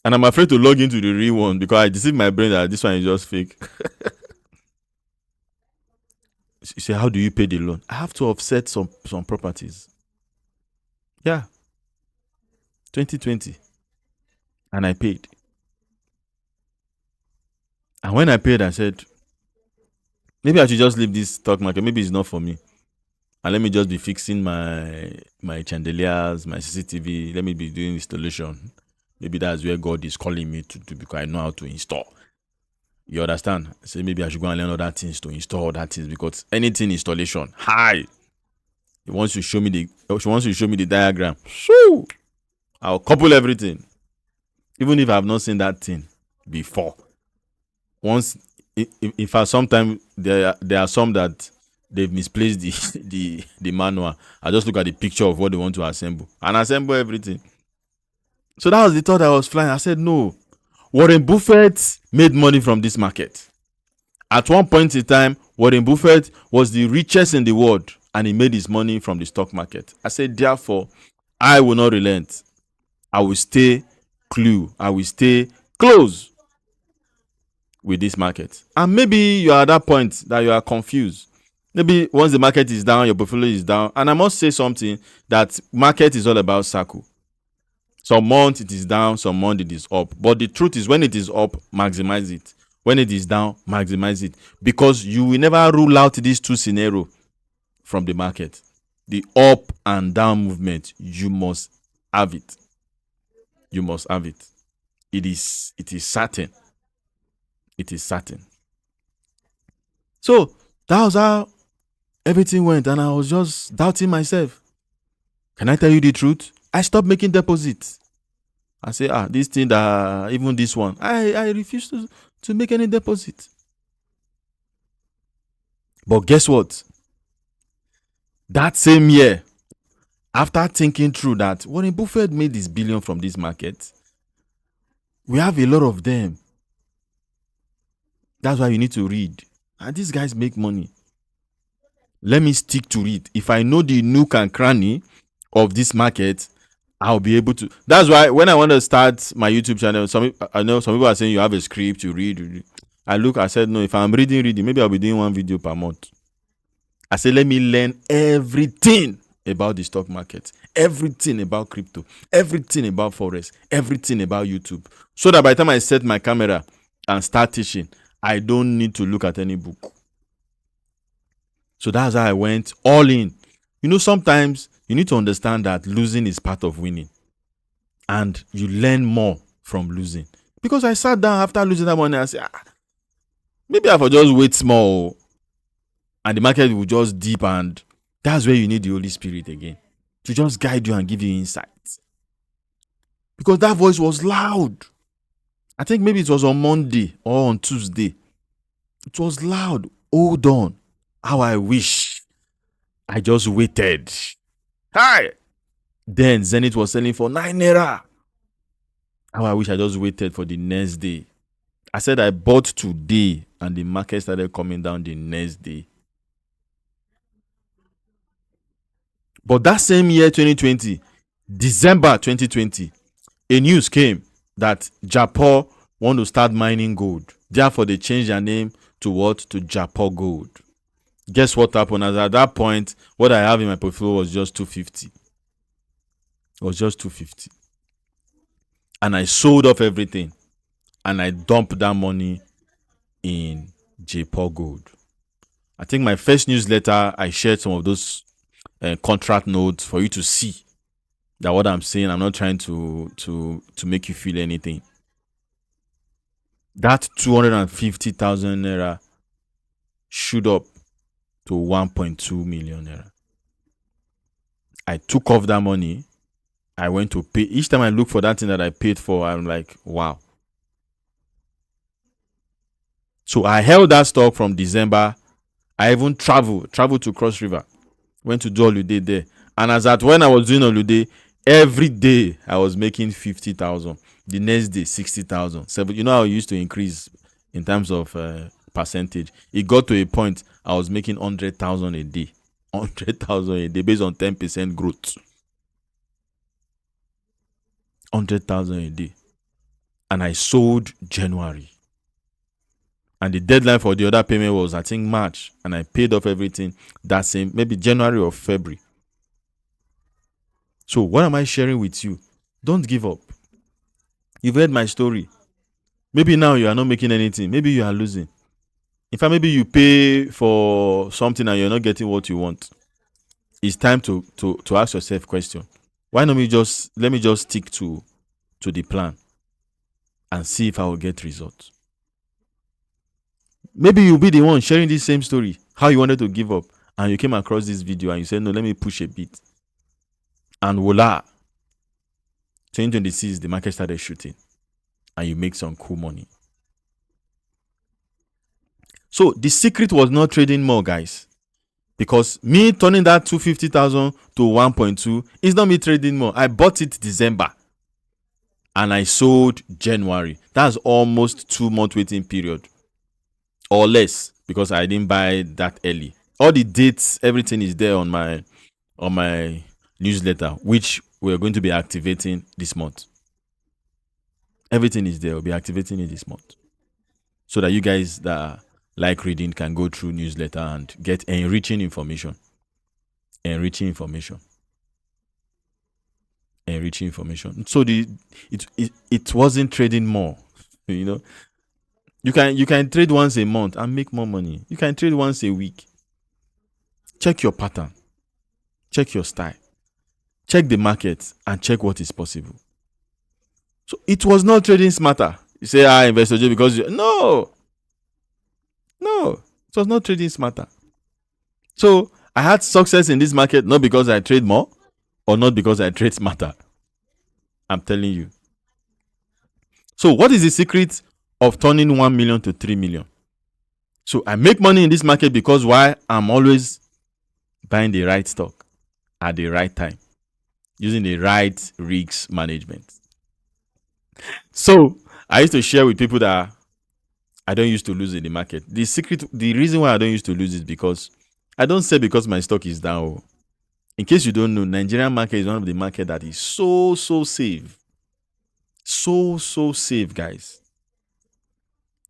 [SPEAKER 1] And I'm afraid to log into the real one because I deceive my brain that this one is just fake. You say, how do you pay the loan? I have to offset some properties. Yeah. 2020. And I paid. And when I paid, I said, maybe I should just leave this stock market. Maybe it's not for me. And let me just be fixing my chandeliers, my CCTV. Let me be doing installation. Maybe that's where God is calling me to do, because I know how to install. You understand? Say maybe I should go and learn other things to install other things, because anything installation, hi. Once you show me the diagram, shoo, I'll couple everything. Even if I've not seen that thing before. Once, in fact, sometimes there are some that they've misplaced the manual. I just look at the picture of what they want to assemble and assemble everything. So that was the thought I was flying. I said, no. Warren Buffett made money from this market. At one point in time, Warren Buffett was the richest in the world, and he made his money from the stock market. I said, therefore, I will not relent. I will stay I will stay close with this market. And maybe you are at that point that you are confused. Maybe once the market is down, your portfolio is down. And I must say something, that market is all about cycle. Some month it is down, some month it is up. But the truth is, when it is up, maximize it. When it is down, maximize it. Because you will never rule out these two scenarios from the market. The up and down movement, you must have it. You must have it. It is certain. It is certain. So that was how everything went, and I was just doubting myself. Can I tell you the truth? I stopped making deposits. I say, this thing, that even this one, I refuse to make any deposit. But guess what? That same year, after thinking through that, Warren Buffett made this billion from this market. We have a lot of them. That's why you need to read. And these guys make money. Let me stick to it. If I know the nook and cranny of this market, I'll be able to. That's why when I want to start my YouTube channel, I know some people are saying you have a script, you read. I said, no, if I'm reading, maybe I'll be doing one video per month. I said, let me learn everything about the stock market, everything about crypto, everything about forex, everything about YouTube. So that by the time I set my camera and start teaching, I don't need to look at any book. So that's how I went all in. Sometimes you need to understand that losing is part of winning. And you learn more from losing. Because I sat down after losing that money and I said, maybe I will just wait small. And the market will just dip, and that's where you need the Holy Spirit again. To just guide you and give you insights. Because that voice was loud. I think maybe it was on Monday or on Tuesday. It was loud. Hold on. How I wish I just waited. Hi! Then Zenith was selling for 9 naira. How I wish I just waited for the next day. I said I bought today and the market started coming down the next day. But that same year, 2020, December 2020, a news came that Japan want to start mining gold. Therefore, they changed their name to what? To Japan Gold. Guess what happened? As at that point, what I have in my portfolio was just 250. It was just 250. And I sold off everything. And I dumped that money in Japan Gold. I think my first newsletter, I shared some of those contract notes for you to see that what I'm saying, I'm not trying to make you feel anything. That 250,000 naira shoot up to 1.2 million naira. I took off that money. I went to pay. Each time I look for that thing that I paid for, I'm like, wow. So I held that stock from December. I even traveled to Cross River. Went to do holiday there. And as at when I was doing holiday, every day I was making 50,000. The next day, 60,000. You know how it used to increase in terms of percentage. It got to a point I was making 100,000 a day. 100,000 a day based on 10% growth. 100,000 a day. And I sold January. And the deadline for the other payment was, I think, March. And I paid off everything that same, maybe January or February. So what am I sharing with you? Don't give up. You've heard my story. Maybe now you are not making anything. Maybe you are losing. In fact, maybe you pay for something and you're not getting what you want. It's time to ask yourself a question. Why not let me just stick to the plan and see if I will get results. Maybe you'll be the one sharing this same story, how you wanted to give up, and you came across this video and you said, no, let me push a bit. And voila, 2026, the market started shooting and you make some cool money. So the secret was not trading more, guys. Because me turning that 250,000 to 1.2 is not me trading more. I bought it December and I sold January. That's almost 2-month waiting period or less, because I didn't buy that early. All the dates, everything is there on my newsletter, which we're going to be activating this month. Everything is there. We'll be activating it this month, so that you guys that like reading can go through newsletter and get enriching information. Enriching information. Enriching information. So it wasn't trading more. You know, you can trade once a month and make more money. You can trade once a week. Check your pattern. Check your style. Check the market and check what is possible. So it was not trading smarter. You say, investor J, because no, it was not trading smarter. So I had success in this market not because I trade more or not because I trade smarter. I'm telling you. So what is the secret of turning 1 million to 3 million? So I make money in this market because why? I'm always buying the right stock at the right time, using the right risk management. So I used to share with people that I don't used to lose in the market. The reason why I don't used to lose is because I don't sell because my stock is down. In case you don't know, Nigerian market is one of the market that is so safe. So safe, guys.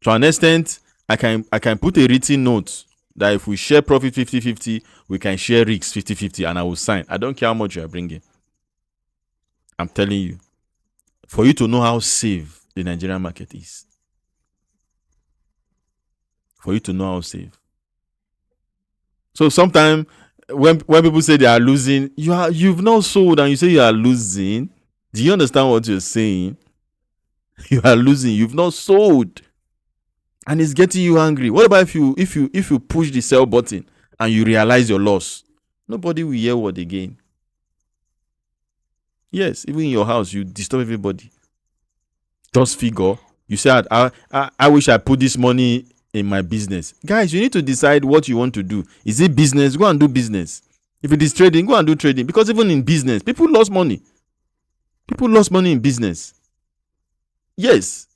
[SPEAKER 1] To an extent, I can put a written note that if we share profit 50-50, we can share risks 50-50, and I will sign. I don't care how much you are bringing. I'm telling you. For you to know how safe the Nigerian market is. For you to know how safe. So sometimes when people say they are losing, you've not sold and you say you are losing. Do you understand what you're saying? You are losing. You've not sold, and it's getting you angry. What about if you push the sell button and you realize your loss? Nobody will hear word again. Yes, even in your house, you disturb everybody. Just figure. You say, I wish I put this money in my business. Guys, you need to decide what you want to do. Is it business? Go and do business. If it is trading, go and do trading. Because even in business, people lost money. People lost money in business. Yes.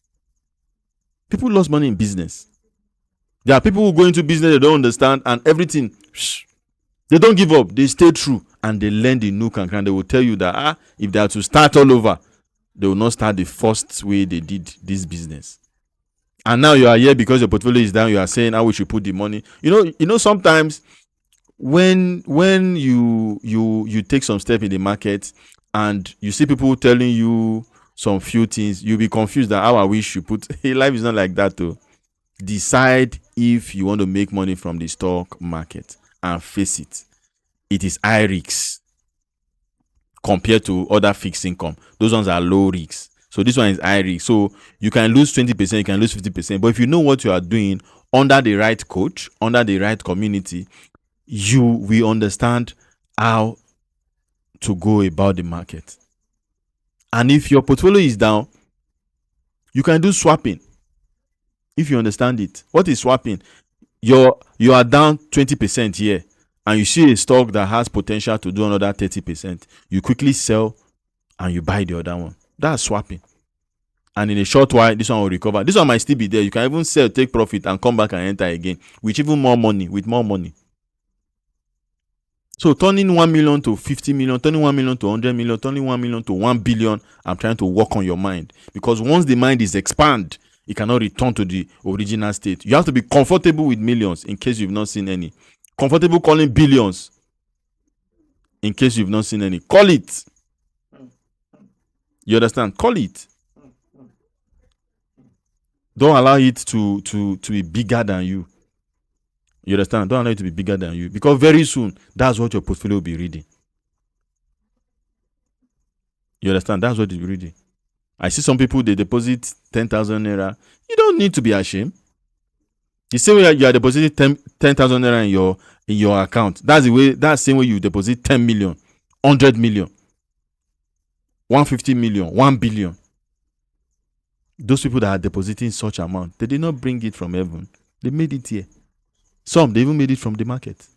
[SPEAKER 1] People lost money in business. There are people who go into business, they don't understand, and everything. They don't give up. They stay true. And they learn the nook and cranny. They will tell you that if they are to start all over, they will not start the first way they did this business. And now you are here because your portfolio is down. You are saying how we should put the money. You know, sometimes when you take some step in the market and you see people telling you some few things, you'll be confused that how I wish you put. Hey, life is not like that though. Decide if you want to make money from the stock market and face it. It is high risk compared to other fixed income. Those ones are low risk. So this one is high risk. So you can lose 20%, you can lose 50%. But if you know what you are doing under the right coach, under the right community, you will understand how to go about the market. And if your portfolio is down, you can do swapping. If you understand it. What is swapping? You are down 20% here, and you see a stock that has potential to do another 30%. You quickly sell and you buy the other one. That's swapping. And in a short while, this one will recover. This one might still be there. You can even sell, take profit, and come back and enter again with even more money, with more money. So turning 1 million to 50 million, turning 1 million to 100 million, turning 1 million to 1 billion, I'm trying to work on your mind. Because once the mind is expanded, it cannot return to the original state. You have to be comfortable with millions in case you've not seen any. Comfortable calling billions in case you've not seen any. Call it. You understand? Call it. Don't allow it to be bigger than you. You understand? Don't allow it to be bigger than you. Because very soon, that's what your portfolio will be reading. You understand? That's what you'll be reading. I see some people, they deposit 10,000 naira. You don't need to be ashamed. The same way you are depositing 10,000 naira in your account. That's the same way you deposit 10 million, 100 million, 150 million, 1 billion. Those people that are depositing such amount, they did not bring it from heaven. They made it here. Some, they even made it from the market.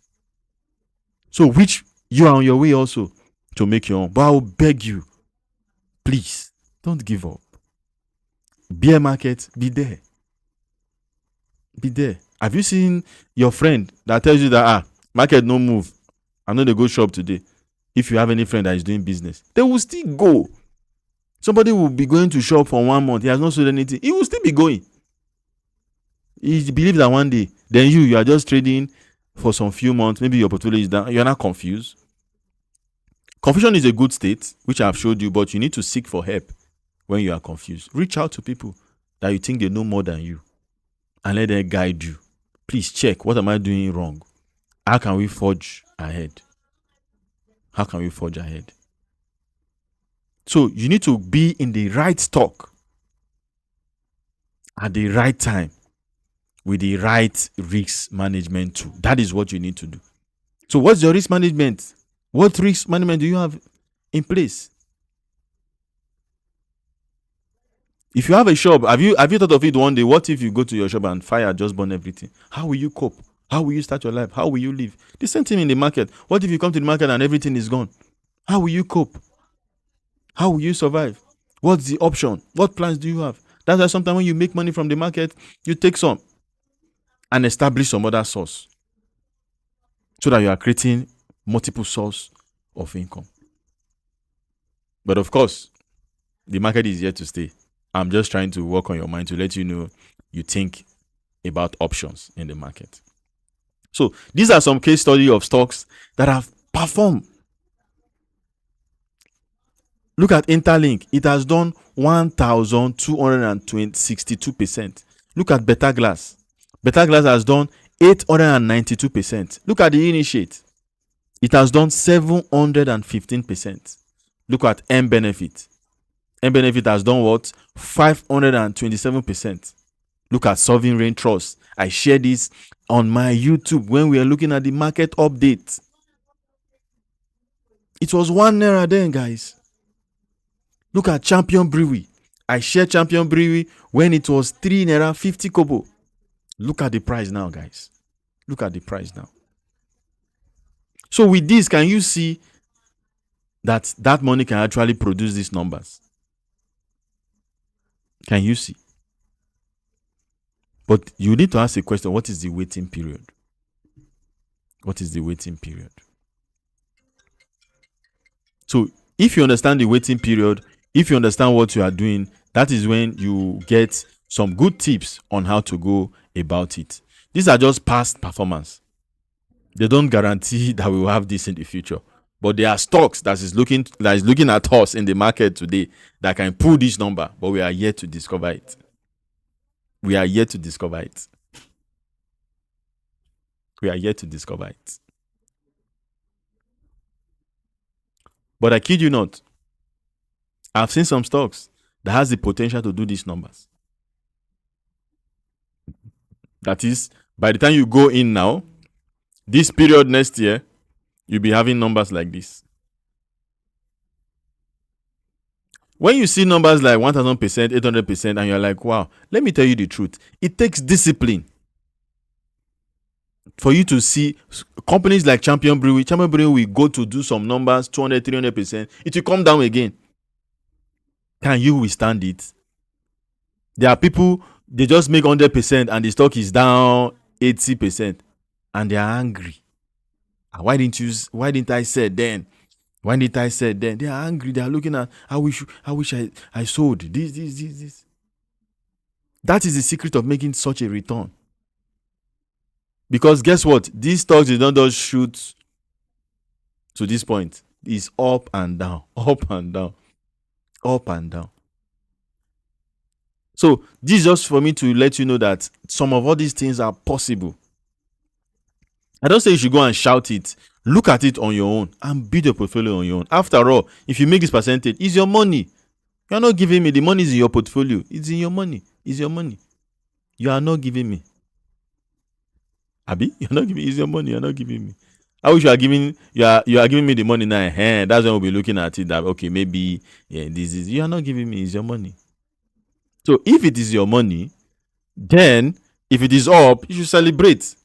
[SPEAKER 1] So which you are on your way also to make your own. But I will beg you, please, don't give up. Bear market, be there. Be there. Have you seen your friend that tells you that market no move, I'm not going to go shop today? If you have any friend that is doing business, they will still go. Somebody will be going to shop for 1 month. He has not sold anything. He will still be going. He believes that one day Then you are just trading for some few months. Maybe your portfolio is down. You're not confused. Confusion is a good state, which I've showed you, but you need to seek for help when you are confused. Reach out to people that you think they know more than you and let them guide you. Please check, what am I doing wrong? How can we forge ahead? How can we forge ahead? So you need to be in the right stock at the right time with the right risk management tool. That is what you need to do. So what's your risk management? What risk management do you have in place? If you have a shop, have you thought of it one day? What if you go to your shop and fire just burn everything? How will you cope? How will you start your life? How will you live? The same thing in the market. What if you come to the market and everything is gone? How will you cope? How will you survive? What's the option? What plans do you have? That's why sometimes when you make money from the market, you take some and establish some other source so that you are creating multiple source of income. But of course, the market is here to stay. I'm just trying to work on your mind to let you know you think about options in the market. So these are some case study of stocks that have performed. Look at Interlink. It has done 1,262%. Look at Beta Glass. Beta Glass has done 892%. Look at the Initiate. It has done 715%. Look at M Benefit. M Benefit has done what? 527%. Look at Sovereign Rain Trust. I share this on my YouTube when we are looking at the market update. It was 1 naira then, guys. Look at Champion Brewery. I shared Champion Brewery when it was 3 naira 50 kobo. Look at the price now, guys. Look at the price now. So with this, can you see that money can actually produce these numbers? Can you see? But you need to ask a question. What is the waiting period? What is the waiting period? So if you understand the waiting period, if you understand what you are doing, that is when you get some good tips on how to go about it. These are just past performance. They don't guarantee that we will have this in the future. But there are stocks that is looking at us in the market today that can pull this number, but we are yet to discover it. We are yet to discover it. We are yet to discover it. But I kid you not, I've seen some stocks that has the potential to do these numbers. That is, by the time you go in now, this period next year, you'll be having numbers like this. When you see numbers like 1,000%, 800%, and you're like, wow, let me tell you the truth. It takes discipline for you to see companies like Champion Brewery. Champion Brewery will go to do some numbers, 200, 300%. It will come down again. Can you withstand it? There are people, they just make 100% and the stock is down 80% and they are angry. Why didn't I say then? Why didn't I say then? They are angry. They are looking at, I wish I sold this. That is the secret of making such a return. Because guess what? These stocks, they don't just shoot to this point. It's up and down, up and down, up and down. So this is just for me to let you know that some of all these things are possible. I don't say you should go and shout it. Look at it on your own and build your portfolio on your own. After all, if you make this percentage, it's your money. You're not giving me. The money is in your portfolio. It's in your money. It's your money. You are not giving me. Abi, you're not giving. It's your money. You're not giving me. I wish you are giving. You are giving me the money now. That's when we'll be looking at it. That okay, maybe this is. You are not giving me. It's your money. So if it is your money, then if it is up, you should celebrate.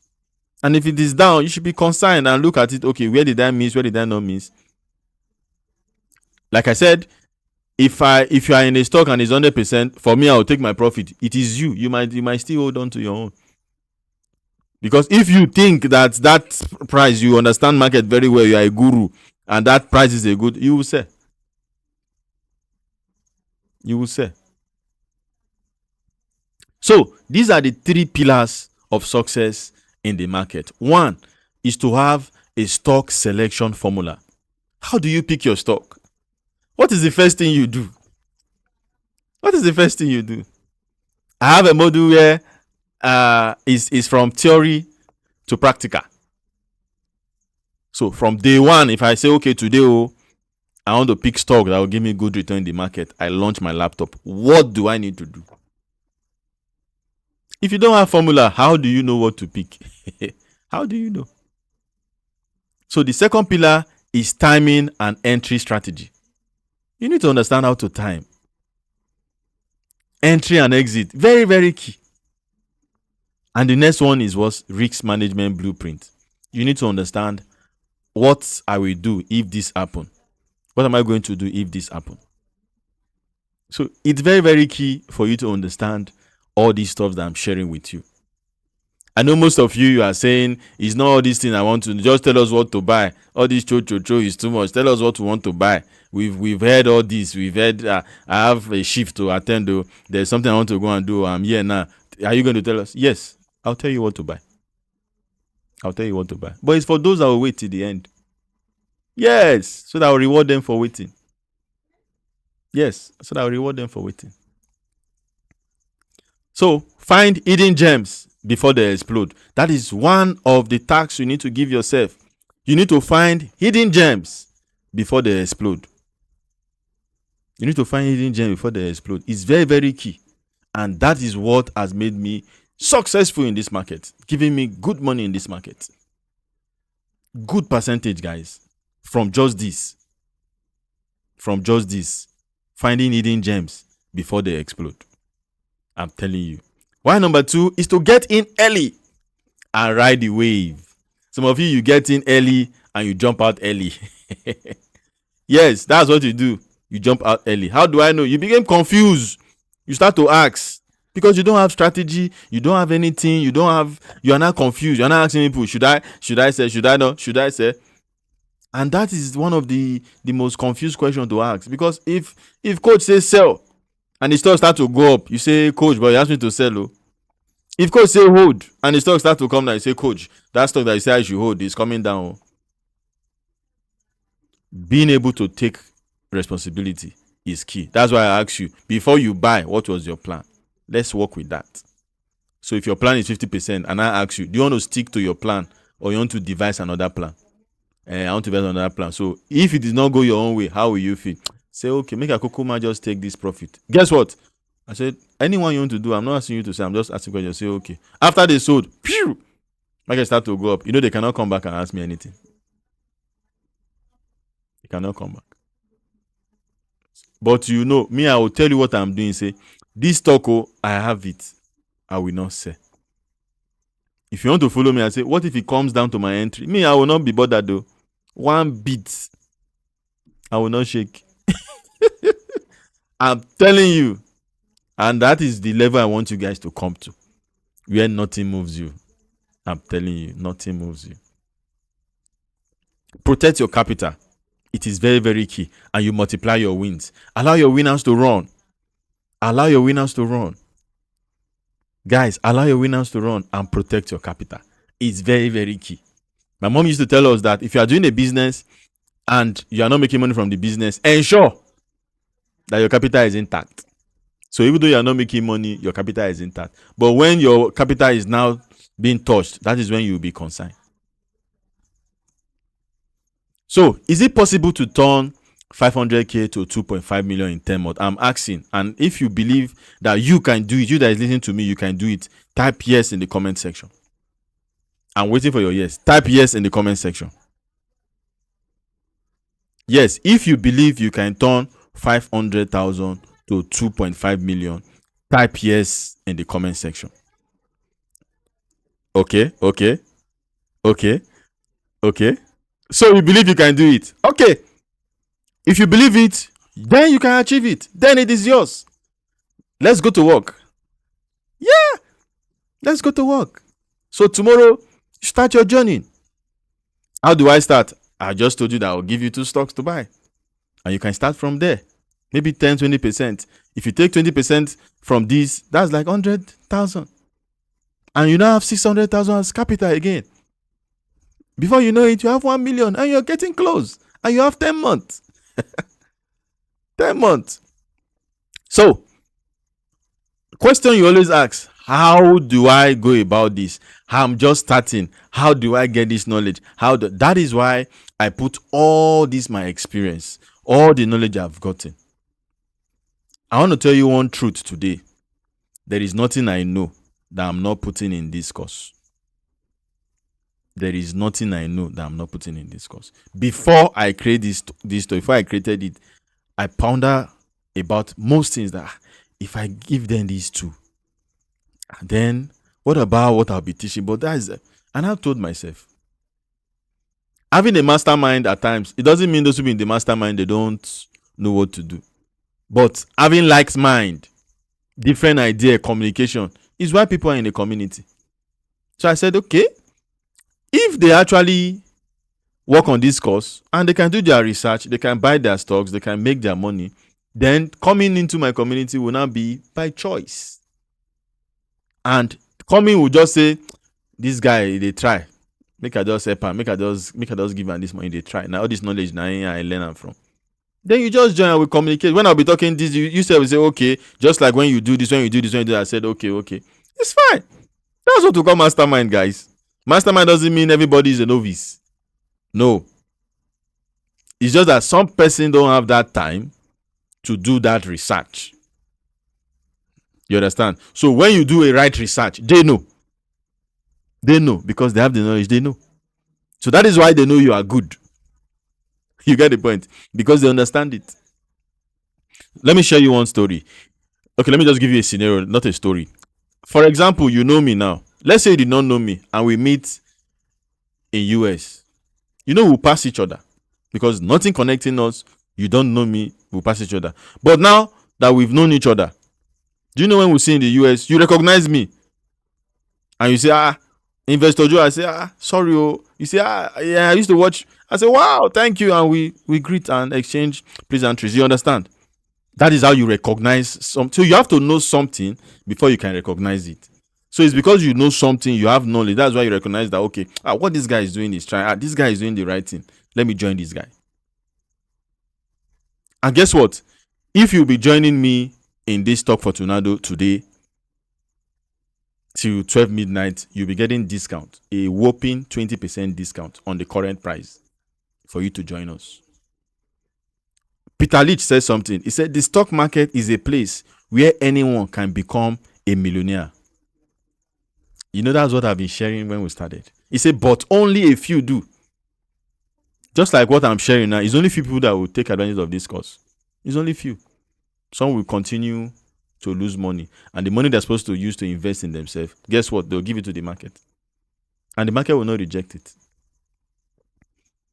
[SPEAKER 1] And if it is down, you should be concerned and look at it. Okay, where did I miss? Where did I not miss? Like I said, if you are in a stock and it's 100%, for me, I will take my profit. It is you. You might still hold on to your own. Because if you think that price, you understand market very well, you are a guru, and that price is a good, you will say. You will say. So these are the 3 pillars of success in the market. One is to have a stock selection formula. How do you pick your stock? What is the first thing you do? What is the first thing you do? I have a module where is from theory to practical. So from day one, if I say, okay, today I want to pick stock that will give me good return in the market, I launch my laptop. What do I need to do? If you don't have formula, how do you know what to pick? How do you know? So the second pillar is timing and entry strategy. You need to understand how to time. Entry and exit, very, very key. And the next one is what? Risk management blueprint. You need to understand what I will do if this happen. What am I going to do if this happen? So it's very, very key for you to understand all these stuff that I'm sharing with you. I know most of you are saying, it's not all these things I want to, just tell us what to buy. All this cho is too much. Tell us what we want to buy. We've heard all this. We've heard, I have a shift to attend to. There's something I want to go and do. I'm here now. Are you going to tell us? Yes, I'll tell you what to buy. I'll tell you what to buy. But it's for those that will wait till the end. Yes, so that I'll reward them for waiting. Yes, so that I'll reward them for waiting. So find hidden gems before they explode. That is one of the tasks you need to give yourself. You need to find hidden gems before they explode. You need to find hidden gems before they explode. It's very, very key. And that is what has made me successful in this market, giving me good money in this market. Good percentage, guys, from just this. From just this. Finding hidden gems before they explode. I'm telling you. Why number 2 is to get in early and ride the wave. Some of you get in early and you jump out early. Yes, that's what you do. You jump out early. How do I know? You became confused. You start to ask because you don't have strategy. You don't have anything. You are not confused. You're not asking people, should I say, should I not, should I say? And that is one of the most confused questions to ask, because if coach says sell and the stock start to go up, you say, coach, but you asked me to sell. Oh. If coach say hold and the stock start to come down, you say, coach, that stock that you say I should hold is coming down. Oh. Being able to take responsibility is key. That's why I ask you, before you buy, what was your plan? Let's work with that. So if your plan is 50% and I ask you, do you want to stick to your plan or you want to devise another plan? I want to devise another plan. So if it did not go your own way, how will you feel? Say, okay, make a Kokoma just take this profit. Guess what? I said, anyone you want to do, I'm not asking you to say, I'm just asking you to say, okay. After they sold, market start to go up. You know, they cannot come back and ask me anything. They cannot come back. But you know, me, I will tell you what I'm doing. Say, this stock, I have it. I will not sell. If you want to follow me, I say, what if it comes down to my entry? Me, I will not be bothered though. One bit, I will not shake. I'm telling you. And that is the level I want you guys to come to, where nothing moves you. I'm telling you, nothing moves you. Protect your capital. It is very, very key. And you multiply your wins. Allow your winners to run. Allow your winners to run. Guys, allow your winners to run and protect your capital. It's very, very key. My mom used to tell us that if you are doing a business and you are not making money from the business, ensure that your capital is intact. So even though you are not making money, your capital is intact. But when your capital is now being touched, that is when you will be concerned. So is it possible to turn 500K to 2.5 million in 10 months? I'm asking. And if you believe that you can do it, you that is listening to me, you can do it, type yes in the comment section. I'm waiting for your yes. Type yes in the comment section. Yes, if you believe you can turn 500,000 to 2.5 million, type yes in the comment section. Okay. So you believe you can do it. Okay. If you believe it, then you can achieve it. Then it is yours. Let's go to work. Yeah. Let's go to work. So tomorrow, start your journey. How do I start? I just told you that I'll give you 2 stocks to buy. And you can start from there. Maybe 10, 20%. If you take 20% from this, that's like 100,000. And you now have 600,000 as capital again. Before you know it, you have 1 million and you're getting close. And you have 10 months. 10 months. So, question you always ask, how do I go about this? I'm just starting. How do I get this knowledge? That is why I put all this my experience, all the knowledge I've gotten. I want to tell you one truth today. There is nothing I know that I'm not putting in this course. There is nothing I know that I'm not putting in this course. Before I create this before I created it, I ponder about most things that if I give them these two, then what about what I'll be teaching? But that is, and I've told myself, having a mastermind at times, it doesn't mean those people in the mastermind, they don't know what to do. But having like mind, different idea, communication is why people are in the community. So I said, okay, if they actually work on this course and they can do their research, they can buy their stocks, they can make their money, then coming into my community will not be by choice. And coming will just say, this guy, they try. Make I just help him, make I just give him this money, they try. Now all this knowledge now I learn from. Then you just join and we communicate. When I'll be talking this, you say, okay, just like when you do this, when you do this, when you do that, I said, okay. It's fine. That's what we call mastermind, guys. Mastermind doesn't mean everybody is a novice. No. It's just that some person don't have that time to do that research. You understand? So when you do a right research, they know. They know because they have the knowledge, they know. So that is why they know you are good. You get the point? Because they understand it. Let me share you one story. Okay, let me just give you a scenario, not a story. For example, you know me now. Let's say you did not know me and we meet in US. You know, we'll pass each other because nothing connecting us. You don't know me, we'll pass each other. But now that we've known each other, do you know when we see in the US, you recognize me and you say, Investor Joe. I say, sorry, you say, yeah, I used to watch. I say, wow, thank you, and we greet and exchange pleasantries. You understand? That is how you recognize something. So you have to know something before you can recognize it. So it's because you know something, you have knowledge. That's why you recognize that, okay, what this guy is doing is trying. This guy is doing the right thing. Let me join this guy. And guess what? If you'll be joining me in this Talk for Tornado today till 12 midnight, you'll be getting discount, a whopping 20% discount on the current price for you to join us. Peter Leach said something. He said the stock market is a place where anyone can become a millionaire. You know, that's what I've been sharing when we started. He said, but only a few do. Just like what I'm sharing now, it's only few people that will take advantage of this course. It's only few. Some will continue to lose money. And the money they're supposed to use to invest in themselves, guess what? They'll give it to the market. And the market will not reject it.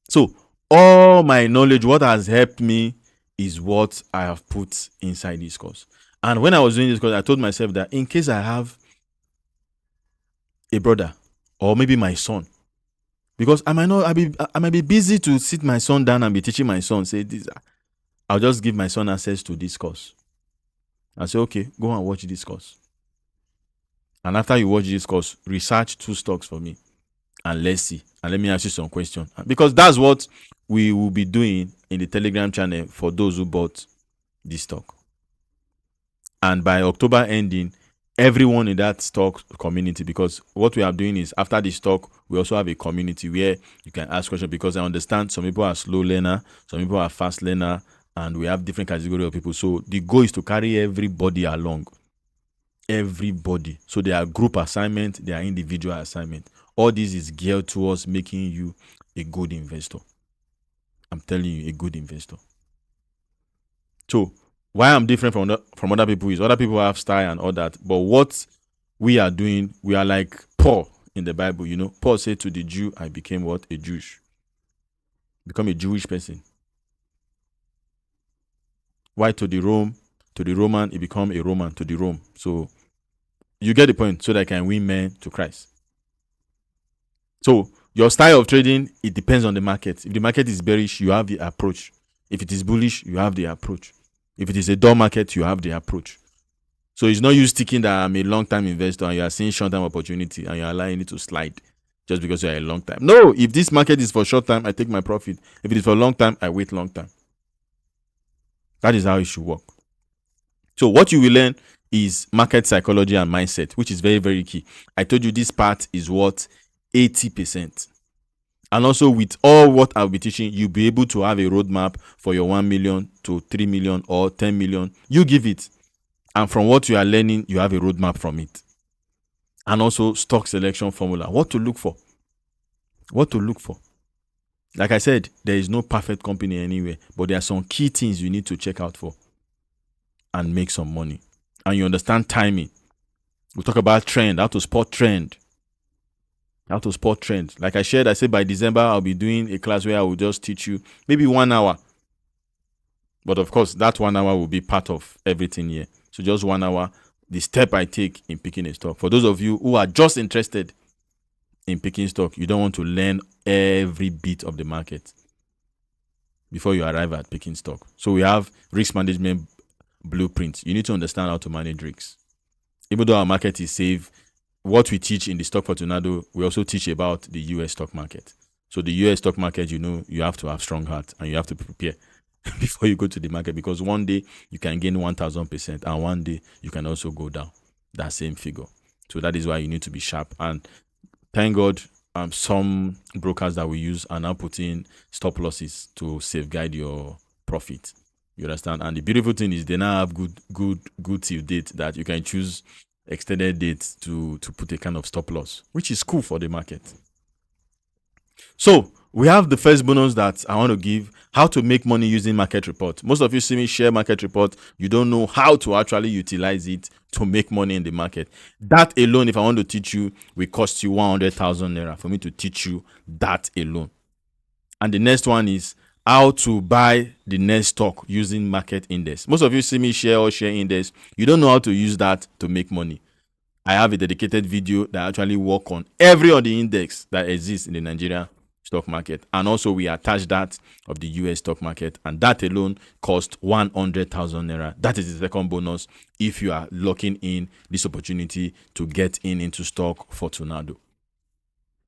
[SPEAKER 1] So, all my knowledge, what has helped me is what I have put inside this course. And when I was doing this course, I told myself that in case I have a brother or maybe my son, because I might be busy to sit my son down and be teaching my son, say this, I'll just give my son access to this course. I say, okay, go and watch this course. And after you watch this course, research 2 stocks for me. And let's see. And let me ask you some questions. Because that's what we will be doing in the Telegram channel for those who bought this stock. And by October ending, everyone in that stock community, because what we are doing is after the stock, we also have a community where you can ask questions, because I understand some people are slow learner, some people are fast learner, and we have different category of people. So the goal is to carry everybody along. Everybody. So they are group assignment, they are individual assignment. All this is geared towards making you a good investor. I'm telling you, a good investor. So why I'm different from other people is other people have style and all that. But what we are doing, we are like Paul in the Bible. You know, Paul said to the Jew, I became what? A Jewish. Become a Jewish person. Why to the Roman, he become a Roman to the Rome. So you get the point, so that I can win men to Christ. So your style of trading, it depends on the market. If the market is bearish, you have the approach. If it is bullish, you have the approach. If it is a dull market, you have the approach. So it's not you sticking that I'm a long-term investor and you are seeing short-term opportunity and you're allowing it to slide just because you're a long time. No, if this market is for short time, I take my profit. If it is for long time, I wait long time. That is how it should work. So what you will learn is market psychology and mindset, which is very, very key. I told you this part is what 80%. And also with all what I'll be teaching, you'll be able to have a roadmap for your 1 million to 3 million or 10 million. You give it. And from what you are learning, you have a roadmap from it. And also stock selection formula. What to look for. What to look for. Like I said, there is no perfect company anywhere, but there are some key things you need to check out for and make some money. And you understand timing. We talk about trend, how to spot trend. How to spot trend. Like I said by December, I'll be doing a class where I will just teach you maybe 1 hour. But of course, that 1 hour will be part of everything here. So just 1 hour, the step I take in picking a stock. For those of you who are just interested in picking stock, you don't want to learn every bit of the market before you arrive at picking stock. So we have risk management blueprints. You need to understand how to manage risks. Even though our market is safe, what we teach in the Stock for Tornado, we also teach about the US stock market. So the US stock market, you have to have strong heart and you have to prepare before you go to the market, because one day you can gain 1,000% and one day you can also go down that same figure. So that is why you need to be sharp. And thank God, some brokers that we use are now putting stop losses to safeguard your profit. You understand? And the beautiful thing is they now have good till date that you can choose extended dates to put a kind of stop loss, which is cool for the market. So we have the first bonus that I want to give: how to make money using market report. Most of you see me share market report, you don't know how to actually utilize it to make money in the market. That alone, if I want to teach you, will cost you 100,000 naira for me to teach you that alone. And the next one is how to buy the next stock using market index. Most of you see me share index, you don't know how to use that to make money. I have a dedicated video that actually work on every other index that exists in the Nigerian stock market, and also we attach that of the US stock market, and that alone cost 100,000 naira. That is the second bonus if you are locking in this opportunity to get into Stock for Tornado.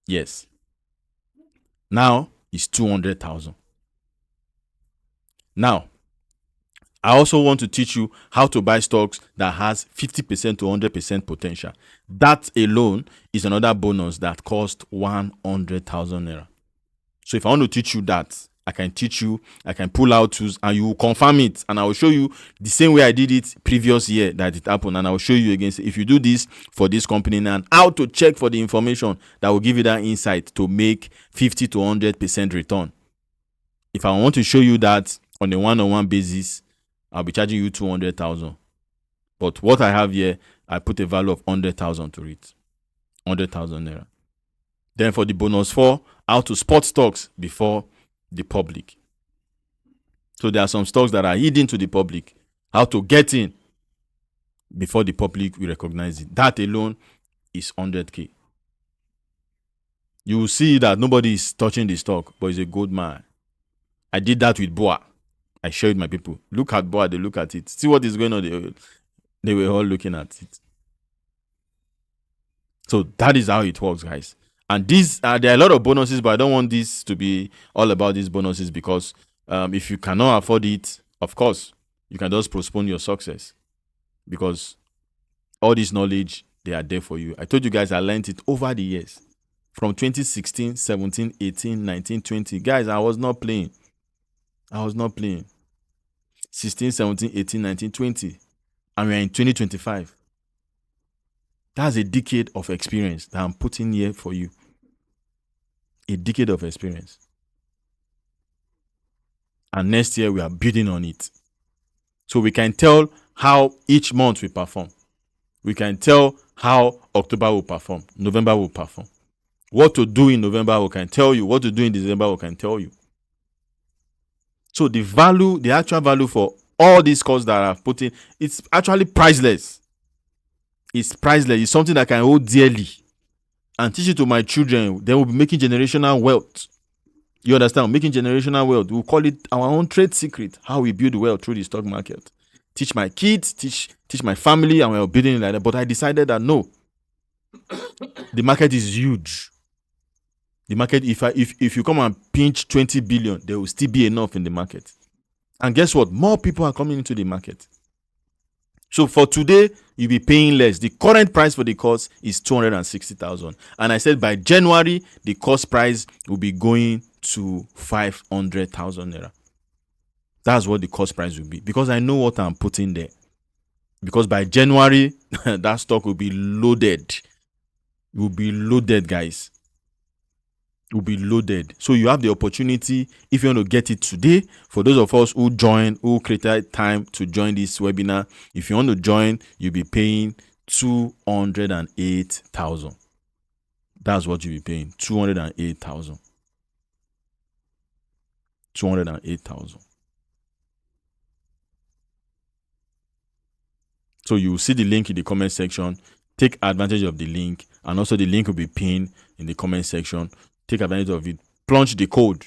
[SPEAKER 1] Yes. Now it's 200,000. Now, I also want to teach you how to buy stocks that has 50% to 100% potential. That alone is another bonus that costs 100,000 naira. So if I want to teach you that, I can teach you, I can pull out tools and you will confirm it, and I will show you the same way I did it previous year that it happened, and I will show you again if you do this for this company now, and how to check for the information that will give you that insight to make 50 to 100% return. If I want to show you that on a one-on-one basis, I'll be charging you 200,000. But what I have here, I put a value of 100,000 to it. 100,000 naira. Then for the bonus 4, how to spot stocks before the public. So there are some stocks that are hidden to the public. How to get in before the public will recognize it. That alone is 100K. You will see that nobody is touching the stock, but it's a good man. I did that with Boa. I showed my people. Look at Boa, they look at it. See what is going on. They were all looking at it. So that is how it works, guys. And these there are a lot of bonuses, but I don't want this to be all about these bonuses, because if you cannot afford it, of course, you can just postpone your success, because all this knowledge, they are there for you. I told you guys I learned it over the years. From 2016, 17, 18, 19, 20. Guys, I was not playing. 16, 17, 18, 19, 20. And we're in 2025. That's a decade of experience that I'm putting here for you. A decade of experience. And next year, we are building on it. So we can tell how each month we perform. We can tell how October will perform. November will perform. What to do in November, we can tell you. What to do in December, we can tell you. So the actual value for all these costs that I've put in, it's actually priceless. It's priceless. It's something that I can hold dearly and teach it to my children. They will be making generational wealth. You understand? Making generational wealth. We'll call it our own trade secret, how we build wealth through the stock market. teach my kids, teach my family, and we were building it like that. But I decided that no, the market is huge. The market, if you come and pinch 20 billion, there will still be enough in the market. And guess what? More people are coming into the market. So for today, you'll be paying less. The current price for the course is 260,000. And I said by January, the course price will be going to 500,000 naira. That's what the cost price will be, because I know what I'm putting there. Because by January, that stock will be loaded. It will be loaded, guys. It will be loaded. So you have the opportunity, if you want to get it today. For those of us who created time to join this webinar, if you want to join, you'll be paying 208,000. That's what you'll be paying. 208,000. 208,000. So you will see the link in the comment section. Take advantage of the link, and also the link will be pinned in the comment section. Take advantage of it. Plunge the code.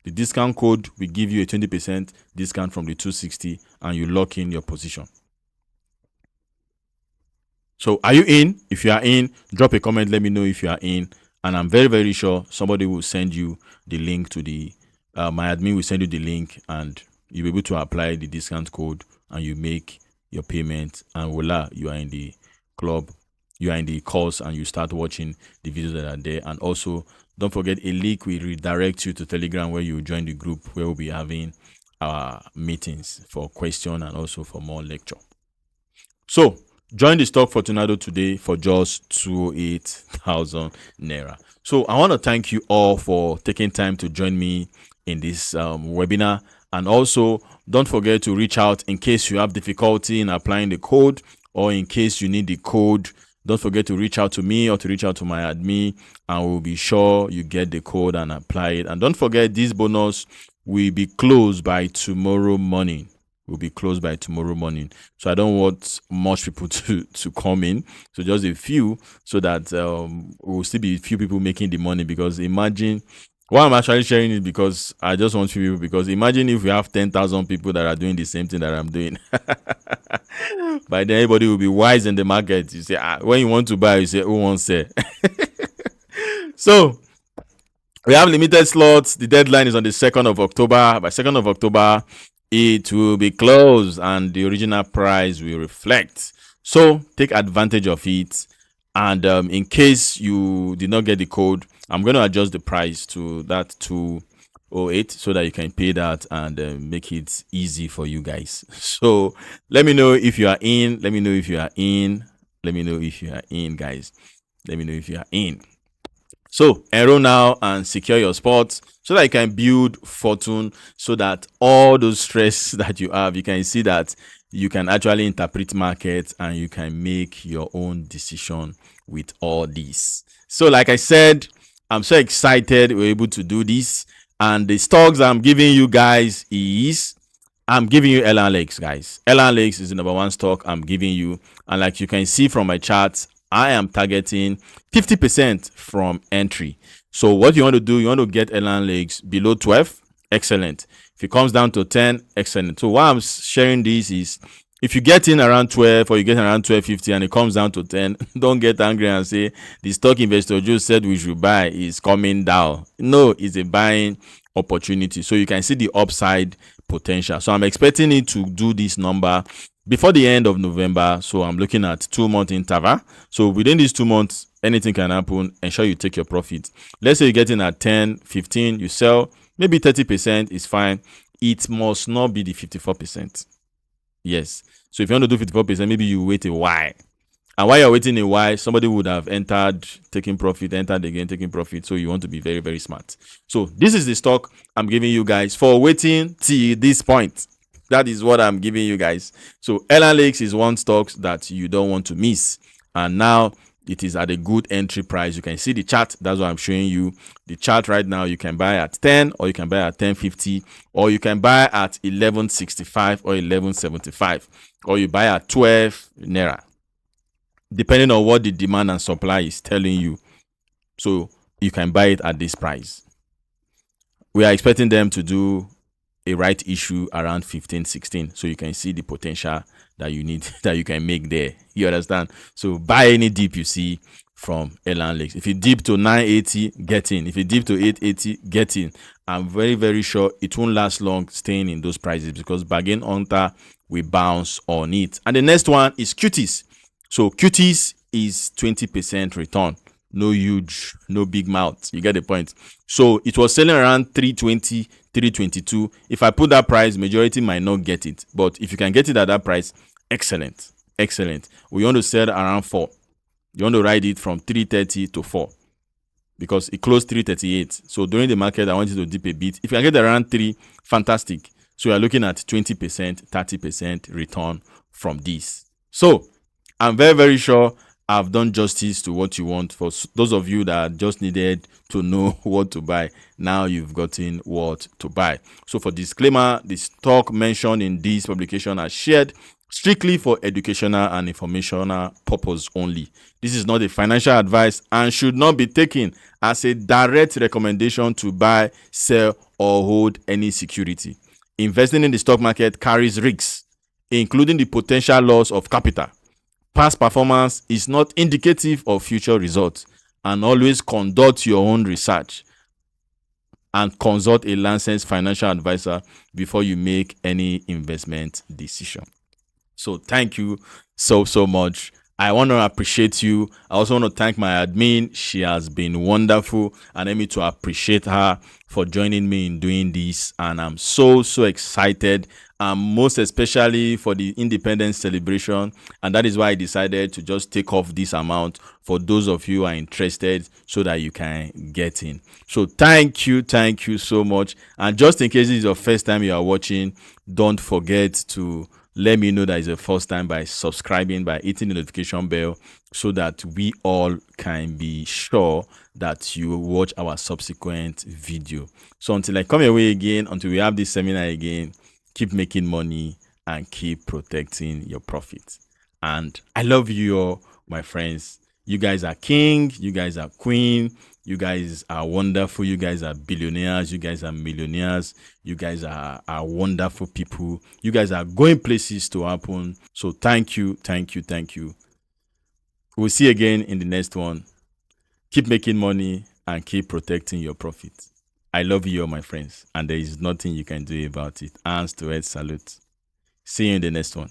[SPEAKER 1] The discount code will give you a 20% discount from the 260, and you lock in your position. So are you in? If you are in, drop a comment. Let me know if you are in, and I'm very, very sure somebody will send you the link to the my admin will send you the link, and you'll be able to apply the discount code, and you make your payment, and voila, you are in the club, you are in the course, and you start watching the videos that are there. And also, don't forget, a link will redirect you to Telegram, where you join the group, where we'll be having our meetings for question and also for more lecture. So join the stock for Tornado today for just 208,000 naira. So I want to thank you all for taking time to join me in this webinar. And also, don't forget to reach out in case you have difficulty in applying the code, or in case you need the code. Don't forget to reach out to me or to reach out to my admin, and we'll be sure you get the code and apply it. And don't forget, this bonus will be closed by tomorrow morning. Will be closed by tomorrow morning. So I don't want much people to come in. So just a few, so that will still be a few people making the money. Because imagine, why I'm actually sharing it, because I just want few people. Because imagine if we have 10,000 people that are doing the same thing that I'm doing. By then, everybody will be wise in the market. You say, when you want to buy, you say, who wants to sell? So we have limited slots. The deadline is on the 2nd of October. By 2nd of October, it will be closed, and the original price will reflect. So take advantage of it. And in case you did not get the code, I'm going to adjust the price to that 208, so that you can pay that and make it easy for you guys. So let me know if you are in. Let me know if you are in. Let me know if you are in, guys. Let me know if you are in. So enroll now and secure your spots, so that you can build fortune, so that all those stress that you have, you can see that you can actually interpret markets, and you can make your own decision with all this. So like I said, I'm so excited we're able to do this. And the stocks I'm giving you guys is, I'm giving you Elan Lakes, guys. Elan Lakes is the number one stock I'm giving you. And like you can see from my charts, I am targeting 50% from entry. So what you want to do, you want to get Elan Lakes below 12. Excellent. If it comes down to 10, excellent. So why I'm sharing this is, if you get in around 12, or you get in around 12.50 and it comes down to 10, don't get angry and say the stock investor just said we should buy is coming down. No, it's a buying opportunity. So you can see the upside potential. So I'm expecting it to do this number before the end of November. So I'm looking at 2-month interval. So within these 2 months, anything can happen. Ensure you take your profit. Let's say you get in at 10, 15, you sell, maybe 30% is fine. It must not be the 54%. Yes. So if you want to do 54%, maybe you wait a while. And while you're waiting a while, somebody would have entered, taking profit, entered again, taking profit. So you want to be very, very smart. So this is the stock I'm giving you guys for waiting till this point. That is what I'm giving you guys. So Elan Lakes is one stock that you don't want to miss. And now it is at a good entry price. You can see the chart. That's what I'm showing you. The chart right now, you can buy at 10, or you can buy at 10.50, or you can buy at 11.65 or 11.75, or you buy at 12 naira, depending on what the demand and supply is telling you. So you can buy it at this price. We are expecting them to do a right issue around 15, 16. So you can see the potential that you need, that you can make there. You understand? So buy any dip you see from Elan Lakes. If you dip to 980, get in. If you dip to 880, get in. I'm very, very sure it won't last long staying in those prices, because bargain hunter will bounce on it. And the next one is cuties. So cuties is 20% return. No huge, no big mouth. You get the point. So it was selling around 320, 322. If I put that price, majority might not get it. But if you can get it at that price, excellent. Excellent. We want to sell around 4. You want to ride it from 330 to 4, because it closed 338. So during the market, I want you to dip a bit. If you can get around 3, fantastic. So you're looking at 20%, 30% return from this. So I'm very, very sure I've done justice to what you want. For those of you that just needed to know what to buy, now you've gotten what to buy. So for disclaimer, the stock mentioned in this publication are shared strictly for educational and informational purpose only. This is not a financial advice and should not be taken as a direct recommendation to buy, sell, or hold any security. Investing in the stock market carries risks, including the potential loss of capital. Past performance is not indicative of future results, and always conduct your own research and consult a licensed financial advisor before you make any investment decision. So thank you so much. I want to appreciate you. I also want to thank my admin. She has been wonderful, and let me to appreciate her for joining me in doing this. And I'm so excited, most especially for the independence celebration. And that is why I decided to just take off this amount for those of you who are interested, so that you can get in. So thank you so much. And just in case this is your first time you are watching, don't forget to let me know that it's the first time by subscribing, by hitting the notification bell, so that we all can be sure that you watch our subsequent video. So until I come your way again, until we have this seminar again, keep making money and keep protecting your profits. And I love you all, my friends. You guys are king, you guys are queen, you guys are wonderful, you guys are billionaires, you guys are millionaires, you guys are wonderful people, you guys are going places to happen. So thank you. We'll see you again in the next one. Keep making money and keep protecting your profits. I love you all, my friends, and there is nothing you can do about it. Hands to head salute. See you in the next one.